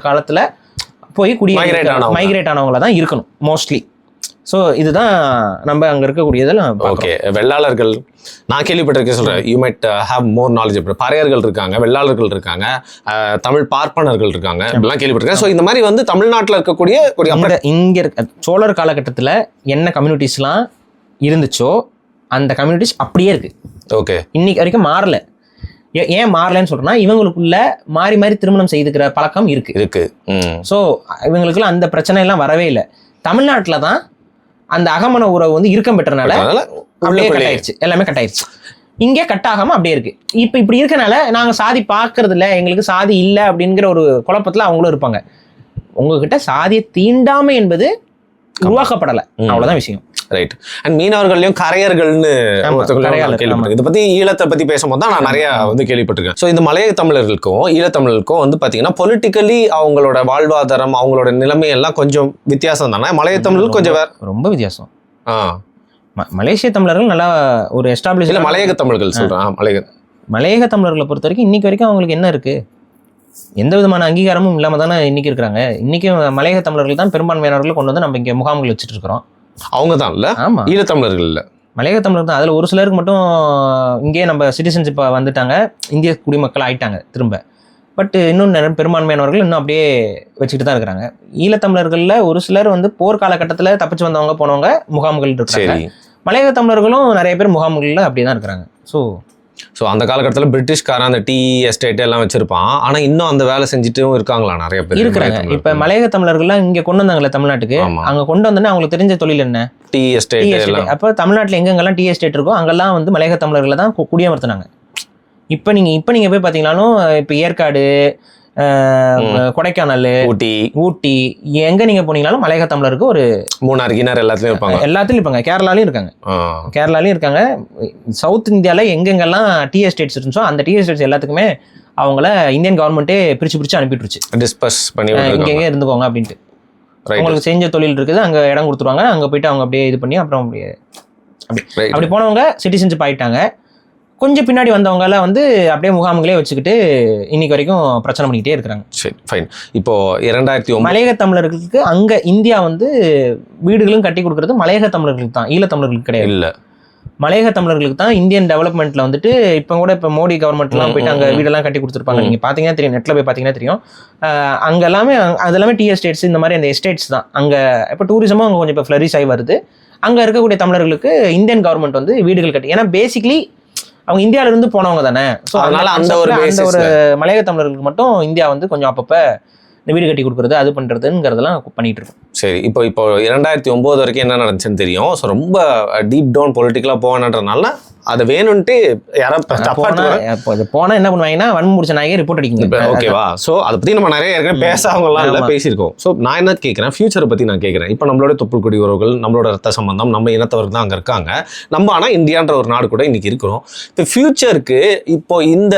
காலத்துல போய் மைக்ரேட் ஆனவங்கள தான் இருக்கணும் மோஸ்ட்லி. ஸோ இதுதான் நம்ம அங்கே இருக்கக்கூடியதெல்லாம். ஓகே, வெள்ளாளர்கள் நான் கேள்விப்பட்டிருக்கேன், சொல்கிறேன். You might have more knowledge. பறையர்கள் இருக்காங்க, வெள்ளாளர்கள் இருக்காங்க, தமிழ் பார்ப்பனர்கள் இருக்காங்க, இப்படிலாம் கேள்விப்பட்டிருக்கேன். ஸோ இந்த மாதிரி வந்து தமிழ்நாட்டில் இருக்கக்கூடிய ஒரு இங்கே இருக்க சோழர் காலகட்டத்தில் என்ன கம்யூனிட்டிஸ்லாம் இருந்துச்சோ அந்த கம்யூனிட்டிஸ் அப்படியே இருக்கு. ஓகே, இன்னைக்கு வரைக்கும் மாறல. ஏன் மாறலன்னு சொல்றேன்னா இவங்களுக்குள்ள மாறி மாறி திருமணம் செய்துக்கிற பழக்கம் இருக்கு. ஸோ இவங்களுக்குலாம் அந்த பிரச்சனை எல்லாம் வரவே இல்லை. தமிழ்நாட்டில தான் அந்த அகமண உறவு வந்து இறுக்கம் பெற்றனால அப்படியே கட் ஆயிடுச்சு, எல்லாமே கட் ஆயிடுச்சு. இங்கே கட் ஆகாம அப்படியே இருக்கு. இப்ப இப்படி இருக்கனால நாங்க சாதி பாக்குறது இல்ல, எங்களுக்கு சாதி இல்லை அப்படிங்கிற ஒரு குழப்பத்துல அவங்களும் இருப்பாங்க. உங்ககிட்ட சாதியை தீண்டாமை என்பது உருவாக்கப்படலை, அவ்வளவுதான் விஷயம். ரைட். அண்ட் மீனவர்களையும் கரையர்கள்னு கேள்விப்பட்டிருக்கேன். இதை பத்தி ஈழத்தை பத்தி பேசும்போது தான் நான் நிறைய வந்து கேள்விப்பட்டிருக்கேன். ஸோ இந்த மலைய தமிழர்களுக்கும் ஈழத்தமிழர்களுக்கும் வந்து பாத்தீங்கன்னா பொலிட்டிக்கலி அவங்களோட வாழ்வாதாரம் அவங்களோட நிலைமை எல்லாம் கொஞ்சம் வித்தியாசம் தானே. மலைய தமிழர்கள் கொஞ்சம் வேற, ரொம்ப வித்தியாசம். மலேசிய தமிழர்கள் நல்லா ஒரு எஸ்டாப்ளிஷ். இல்லை மலையக தமிழர்கள் சொல்றேன். மலையக தமிழர்களை பொறுத்த வரைக்கும் இன்னைக்கு வரைக்கும் அவங்களுக்கு என்ன இருக்கு, எந்த விதமான அங்கீகாரமும் இல்லாம தானே இன்னைக்கு இருக்கிறாங்க. இன்னைக்கு மலையக தமிழர்கள் தான் பெரும்பான்மையானவர்கள் கொண்டு வந்து நம்ம இங்க முகாம்கள் வச்சுட்டு இருக்கிறோம். அவங்க தான் இல்ல, ஆமா, ஈழத்தமிழர்கள் இல்ல, மலையக தமிழர் தான். அதுல ஒரு சிலருக்கு மட்டும் இங்கே நம்ம சிட்டிசன்ஷிப் வந்துட்டாங்க, இந்திய குடிமக்கள் ஆயிட்டாங்க திரும்ப. பட் இன்னும் பெரும்பான்மையானவர்கள் இன்னும் அப்படியே வச்சுக்கிட்டு தான் இருக்கிறாங்க. ஈழத்தமிழர்கள்ல ஒரு சிலர் வந்து போர் காலகட்டத்தில் தப்பிச்சு வந்தவங்க போனவங்க முகாம்கள் இருக்காங்க. மலையக தமிழர்களும் நிறைய பேர் முகாம்கள்ல அப்படியே தான் இருக்கிறாங்க. ஸோ அந்த காலகட்டத்தில் பிரிட்டிஷ்காரன் அந்த டீ எஸ்டேட் எல்லாம் வச்சிருப்பான். ஆனா இன்னும் அந்த வேலை செஞ்சுட்டும் இருக்காங்களா, நிறைய பேர் இருக்கிறாங்க. இப்ப மலையக தமிழர்கள்லாம் இங்க கொண்டு வந்தாங்கல்ல தமிழ்நாட்டுக்கு, அங்க கொண்டு வந்தோன்னே அவங்களுக்கு தெரிஞ்ச தொழில் என்ன, டீ எஸ்டேட். அப்ப தமிழ்நாட்டில் எங்கெங்கெல்லாம் டீ எஸ்டேட் இருக்கோ அங்கெல்லாம் வந்து மலையக தமிழர்களை தான் குடியமர்த்தினாங்க. இப்ப நீங்க போய் பாத்தீங்கன்னாலும் இப்ப ஏற்காடு, கொடைக்கானல், ஊட்டி எங்க நீங்க போனீங்கன்னாலும் மலையக தமிழருக்கு ஒரு மூணாறு கிணறு எல்லாத்துலயும் இருப்பாங்க. கேரளாலையும் இருக்காங்க. சவுத் இந்தியால எங்கெங்கெல்லாம் டீ எஸ்டேட்ஸ் இருந்துச்சோ அந்த டீ எஸ்டேட்ஸ் எல்லாத்துக்குமே அவங்கள இந்தியன் கவர்மெண்ட்டே பிரிச்சு அனுப்பிட்டுருச்சு. டிஸ்பஸ் பண்ணி இங்க இருந்துக்கோங்க அப்படின்ட்டு. உங்களுக்கு செஞ்ச தொழில் இருக்குது, அங்க இடம் கொடுத்துருவாங்க, அங்க போயிட்டு அவங்க அப்படியே இது பண்ணி அப்புறம் அப்படி போனவங்க சிட்டிசன்ஷிப் ஆயிட்டாங்க. கொஞ்சம் பின்னாடி வந்தவங்க எல்லாம் வந்து அப்படியே முகாம்களே வச்சுக்கிட்டு இன்னைக்கு வரைக்கும் பிரச்சனை பண்ணிக்கிட்டே இருக்கிறாங்க. சரி, ஃபைன். இப்போ 2009 மலையக தமிழர்களுக்கு அங்க இந்தியா வந்து வீடுகளும் கட்டி கொடுக்கறது மலையக தமிழர்களுக்கு தான், ஈழத்தமிழர்களுக்கு கிடையாது. இல்ல, மலையக தமிழர்களுக்கு தான் இந்தியன் டெவலப்மெண்ட்ல வந்துட்டு இப்ப மோடி கவர்மெண்ட்லாம் போயிட்டு அங்க வீடெல்லாம் கட்டி கொடுத்துருப்பாங்க. நீங்க பாத்தீங்கன்னா தெரியும், நெட்ல போய் பாத்தீங்கன்னா தெரியும். அங்க எல்லாமே அதெல்லாமே டீ எஸ்டேட்ஸ் இந்த மாதிரி அந்த எஸ்டேட்ஸ் தான். அங்க இப்ப டூரிசமும் அங்க கொஞ்சம் இப்ப ஃபிளரிஷ் ஆகி வருது. அங்க இருக்கக்கூடிய தமிழர்களுக்கு இந்தியன் கவர்மெண்ட் வந்து வீடுகள் கட்டி, ஏன்னா பேசிக்கலி அவங்க இந்தியாவில இருந்து போனவங்க தானே. அதனால அந்த ஒரு மலையக தமிழர்களுக்கு மட்டும் இந்தியா வந்து கொஞ்சம் அப்பப்ப இந்த வீடு கட்டி கொடுக்குறது அது பண்றதுங்கிறதெல்லாம் பண்ணிட்டு இருக்கோம். சரி, இப்போ 2009 வரைக்கும் என்ன நடந்துச்சுன்னு தெரியும். ஸோ ரொம்ப டீப் டவுன் பொலிட்டிக்கலா போவானன்றதுனால அதை வேணும்ட்டு போனா என்ன பண்ணுவாங்கன்னா வன்முடிச்ச நாயகே ரிப்போர்ட் அடிக்குங்க. ஓகேவா? ஸோ அதை பத்தி நம்ம நிறைய ஏற்கனவே பேசாதவங்கலாம் இல்லை பேசியிருக்கோம். ஸோ நான் என்ன கேட்குறேன், ஃபியூச்சரை பத்தி நான் கேட்குறேன். இப்போ நம்மளோட தொப்புள் கொடி உறவுகள், நம்மளோட ரத்த சம்பந்தம், நம்ம இனத்தவர்கள் தான் அங்கே இருக்காங்க. நம்ம ஆனால் இந்தியான்ற ஒரு நாடு கூட இன்னைக்கு இருக்கிறோம். இப்போ ஃபியூச்சருக்கு இப்போ இந்த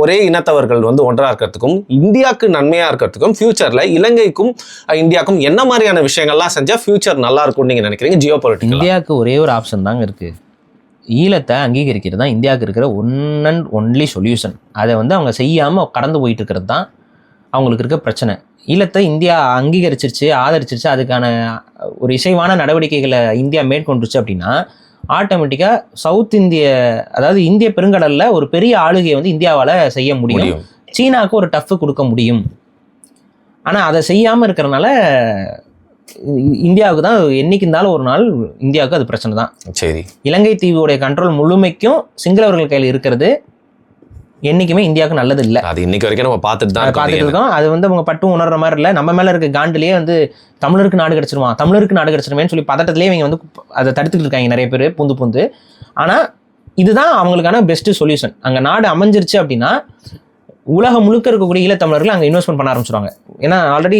ஒரே இனத்தவர்கள் வந்து ஒன்றா இருக்கிறதுக்கும் இந்தியாவுக்கு நன்மையா இருக்கிறதுக்கும் ஃபியூச்சர்ல இலங்கைக்கும் இந்தியாவுக்கும் என்ன மாதிரியான விஷயங்கள்லாம் செஞ்சா ஃபியூச்சர் நல்லா இருக்கும்னு நீங்க நினைக்கிறீங்க? ஜியோ பொலிட்டிக்கல் இந்தியாவுக்கு ஒரே ஒரு ஆப்ஷன் தாங்க இருக்கு, ஈழத்தை அங்கீகரிக்கிறது தான் இந்தியாவுக்கு இருக்கிற ஒன் அண்ட் ஒன்லி சொல்யூஷன். அதை வந்து அவங்க செய்யாமல் கடந்து போயிட்டு இருக்கிறது தான் அவங்களுக்கு இருக்க பிரச்சனை. ஈழத்தை இந்தியா அங்கீகரிச்சிருச்சு, ஆதரிச்சிருச்சு, அதுக்கான ஒரு இசைவான நடவடிக்கைகளை இந்தியா மேற்கொண்டுருச்சு அப்படின்னா ஆட்டோமேட்டிக்காக சவுத் இந்திய, அதாவது இந்திய பெருங்கடலில் ஒரு பெரிய ஆளுகையை வந்து இந்தியாவால் செய்ய முடியும், சீனாவுக்கு ஒரு டஃப் கொடுக்க முடியும். ஆனால் அதை செய்யாமல் இருக்கிறனால இந்தியாவுக்கு தான் என்னைக்கு இருந்தாலும் ஒரு நாள் இந்தியாவுக்கு அது பிரச்சனை தான். சரி, இலங்கை தீவுடைய கண்ட்ரோல் முழுமைக்கும் சிங்களவர்கள் கையில் இருக்கிறது என்னைக்குமே இந்தியாவுக்கு நல்லது இல்லை. அது இன்னைக்கு வரைக்கும் நம்ம பார்த்துட்டு இருக்கோம். அது வந்து அவங்க பட்டும் உணர்ற மாதிரி இல்லை. நம்ம மேல இருக்க காண்டிலேயே வந்து தமிழருக்கு நாடு கிடைச்சிருமேன்னு சொல்லி பதட்டத்திலேயே இவங்க வந்து அதை தடுத்துட்டு இருக்காங்க நிறைய பேர் பூந்து. ஆனா இதுதான் அவங்களுக்கான பெஸ்ட் சொல்யூஷன். அங்க நாடு அமைஞ்சிருச்சு அப்படின்னா உலகம் முழுக்க இருக்கக்கூடிய ஈழத்தமிழர்கள் அங்கே இன்வெஸ்ட்மெண்ட் பண்ண ஆரம்பிச்சிருவாங்க. ஏன்னா ஆல்ரெடி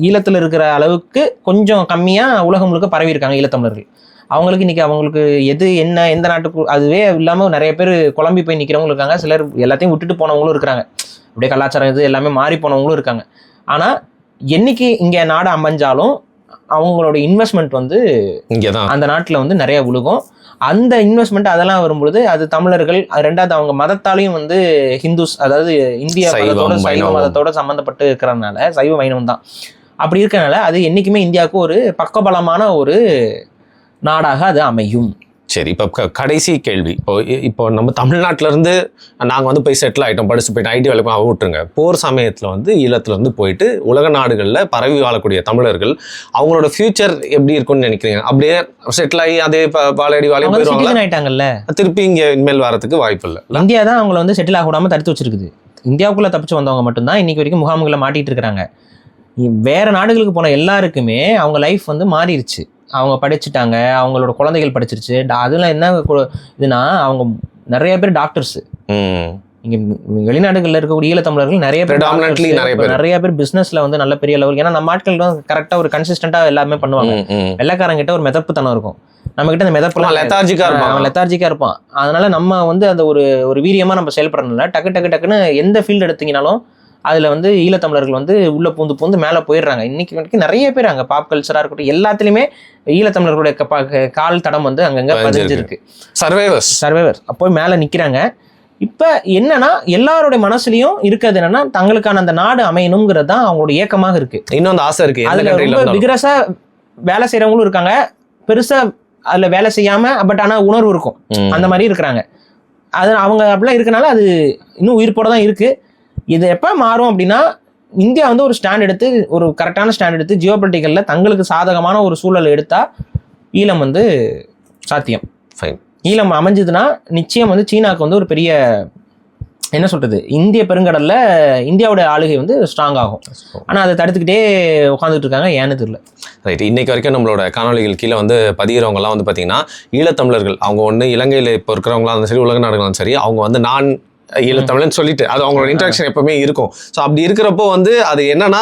ஈழத்தில் இருக்கிற அளவுக்கு கொஞ்சம் கம்மியாக உலகம் முழுக்க பரவி இருக்காங்க ஈழத்தமிழர்கள். அவங்களுக்கு இன்னைக்கு அவங்களுக்கு எது என்ன எந்த நாட்டுக்கு அதுவே இல்லாமல் நிறைய பேர் குழம்பி போய் நிற்கிறவங்களும் இருக்காங்க. சிலர் எல்லாத்தையும் விட்டுட்டு போனவங்களும் இருக்கிறாங்க. அப்படியே கலாச்சாரம் இது எல்லாமே மாறி போனவங்களும் இருக்காங்க. ஆனால் என்னைக்கு இங்கே நாடு அமைஞ்சாலும் அவங்களோட இன்வெஸ்ட்மெண்ட் வந்து இங்கே தான் அந்த நாட்டில் வந்து நிறைய விழுகும். அந்த இன்வெஸ்ட்மெண்ட் அதெல்லாம் வரும்பொழுது அது தமிழர்கள், ரெண்டாவது அவங்க மதத்தாலையும் வந்து ஹிந்துஸ், அதாவது இந்திய மதத்தோட சைவ மதத்தோட சம்மந்தப்பட்டு இருக்கிறதுனால சைவ வைணவம் தான். அப்படி இருக்கிறனால அது என்றைக்குமே இந்தியாவுக்கு ஒரு பக்கபலமான ஒரு நாடாக அது அமையும். சரி, இப்போ கடைசி கேள்வி. இப்போ நம்ம தமிழ்நாட்டில இருந்து நாங்கள் வந்து போய் செட்டில் ஆகிட்டோம், படிச்சு போயிட்டு ஐடி வேலைக்கு விட்டுருங்க. போர் சமயத்தில் வந்து ஈழத்துல இருந்து போயிட்டு உலக நாடுகளில் பரவி வாழக்கூடிய தமிழர்கள் அவங்களோட ஃபியூச்சர் எப்படி இருக்கும்னு நினைக்கிறீங்க? அப்படியே செட்டில் ஆகி அதே வாழையடி வாழையும் போயிடுவாங்க ஆயிட்டாங்கல்ல, திருப்பி இங்கே இனிமேல் வரதுக்கு வாய்ப்பு இல்லை. இந்தியா தான் அவங்களை வந்து செட்டில் ஆக விடாம தடுத்து வச்சிருக்குது. இந்தியாவுக்குள்ள தப்பிச்சு வந்தவங்க மட்டும்தான் இன்னைக்கு வரைக்கும் முகாம்களை மாட்டிட்டு இருக்கிறாங்க. வேற நாடுகளுக்கு போன எல்லாருக்குமே அவங்க லைஃப் வந்து மாறிடுச்சு. அவங்க படிச்சுட்டாங்க, அவங்களோட குழந்தைகள் படிச்சிருச்சு. அதெல்லாம் என்ன இதுனா அவங்க நிறைய பேர் டாக்டர்ஸ். இங்க வெளிநாடுகளில் இருக்கக்கூடிய ஈழத்தமிழர்கள் நிறைய பேர் பிசினஸ்ல வந்து நல்ல பெரிய லெவல். ஏன்னா நம்ம ஆட்கள் வந்து கரெக்டா ஒரு கன்சிஸ்டண்டா எல்லாமே பண்ணுவாங்க. வெள்ளைக்காரங்கிட்ட ஒரு மிதப்புத்தனம் இருக்கும், நம்ம கிட்ட அந்த மிதப்புலாம் லெத்தார்ஜிக்கா இருப்பான். அதனால நம்ம வந்து அந்த ஒரு வீரியமா நம்ம செயல்படணும்ல. டக்குன்னு எந்த ஃபீல்டு எடுத்தீங்கனாலும் அதில் வந்து ஈழத்தமிழர்கள் வந்து உள்ள பூந்து மேலே போயிடுறாங்க. இன்னைக்கு வரைக்கும் நிறைய பேர் அங்கே பாப் கல்ச்சராக இருக்கட்டும் எல்லாத்துலேயுமே ஈழத்தமிழர்களுடைய கால் தடம் வந்து அங்கங்கே பதிஞ்சிருக்கு. சர்வைவர்ஸ் அப்போ மேலே நிற்கிறாங்க. இப்போ என்னன்னா எல்லாருடைய மனசுலையும் இருக்கிறது என்னன்னா தங்களுக்கான அந்த நாடு அமையணுங்கிறது தான் அவங்களோட ஏக்கமாக இருக்கு. இன்னொன்று ஆசை இருக்கு. அதில் ரொம்ப விகரஸா வேலை செய்கிறவங்களும் இருக்காங்க, பெருசா அதில் வேலை செய்யாம பட் ஆனால் உணர்வு இருக்கும், அந்த மாதிரி இருக்கிறாங்க. அது அவங்க அப்படிலாம் இருக்கனால அது இன்னும் உயிர்ப்போட தான் இருக்கு. இது எப்போ மாறும் அப்படின்னா இந்தியா வந்து ஒரு ஸ்டாண்ட் எடுத்து, ஒரு கரெக்டான ஸ்டாண்ட் எடுத்து ஜியோ பொலிட்டிக்கலில் தங்களுக்கு சாதகமான ஒரு சூழல் எடுத்தா ஈழம் வந்து சாத்தியம். ஈழம் அமைஞ்சதுன்னா நிச்சயம் வந்து சீனாவுக்கு வந்து ஒரு பெரிய என்ன சொல்றது, இந்திய பெருங்கடல்ல இந்தியாவோட ஆளுகை வந்து ஸ்ட்ராங் ஆகும். ஆனால் அதை தடுத்துக்கிட்டே உட்காந்துட்டு இருக்காங்க, ஏன்னு தெரியல. ரைட், இன்னைக்கு வரைக்கும் நம்மளோட காணொலிகள் கீழே வந்து பதிகிறவங்கலாம் வந்து பார்த்தீங்கன்னா ஈழத்தமிழர்கள் அவங்க ஒன்று இலங்கையில் இப்போ இருக்கிறவங்களாம் இருந்தாலும் சரி, உலக நாடுகளும் சரி, அவங்க வந்து நான் ஈழத்தமிழன் சொல்லிட்டு அது அவங்களோட இன்ட்ராக்ஷன் எப்பவுமே இருக்கும். ஸோ அப்படி இருக்கிறப்போ வந்து அது என்னன்னா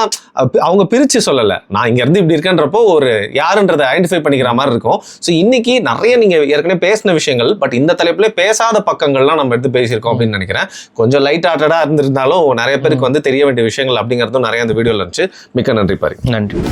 அவங்க பிரித்து சொல்லலை, நான் இங்கேருந்து இப்படி இருக்கேன்றப்போ ஒரு யாருன்றதை ஐடென்டிஃபை பண்ணிக்கிற மாதிரி இருக்கும். ஸோ இன்னைக்கு நிறைய நீங்கள் ஏற்கனவே பேசின விஷயங்கள், பட் இந்த தலைப்பில் பேசாத பக்கங்கள்லாம் நம்ம எடுத்து பேசியிருக்கோம் அப்படின்னு நினைக்கிறேன். கொஞ்சம் லைட் ஹார்ட்டடாக இருந்திருந்தாலும் நிறைய பேருக்கு வந்து தெரிய வேண்டிய விஷயங்கள் அப்படிங்கிறதும் நிறைய அந்த வீடியோவில் இருந்துச்சு. மிக்க நன்றி பாரு. நன்றி.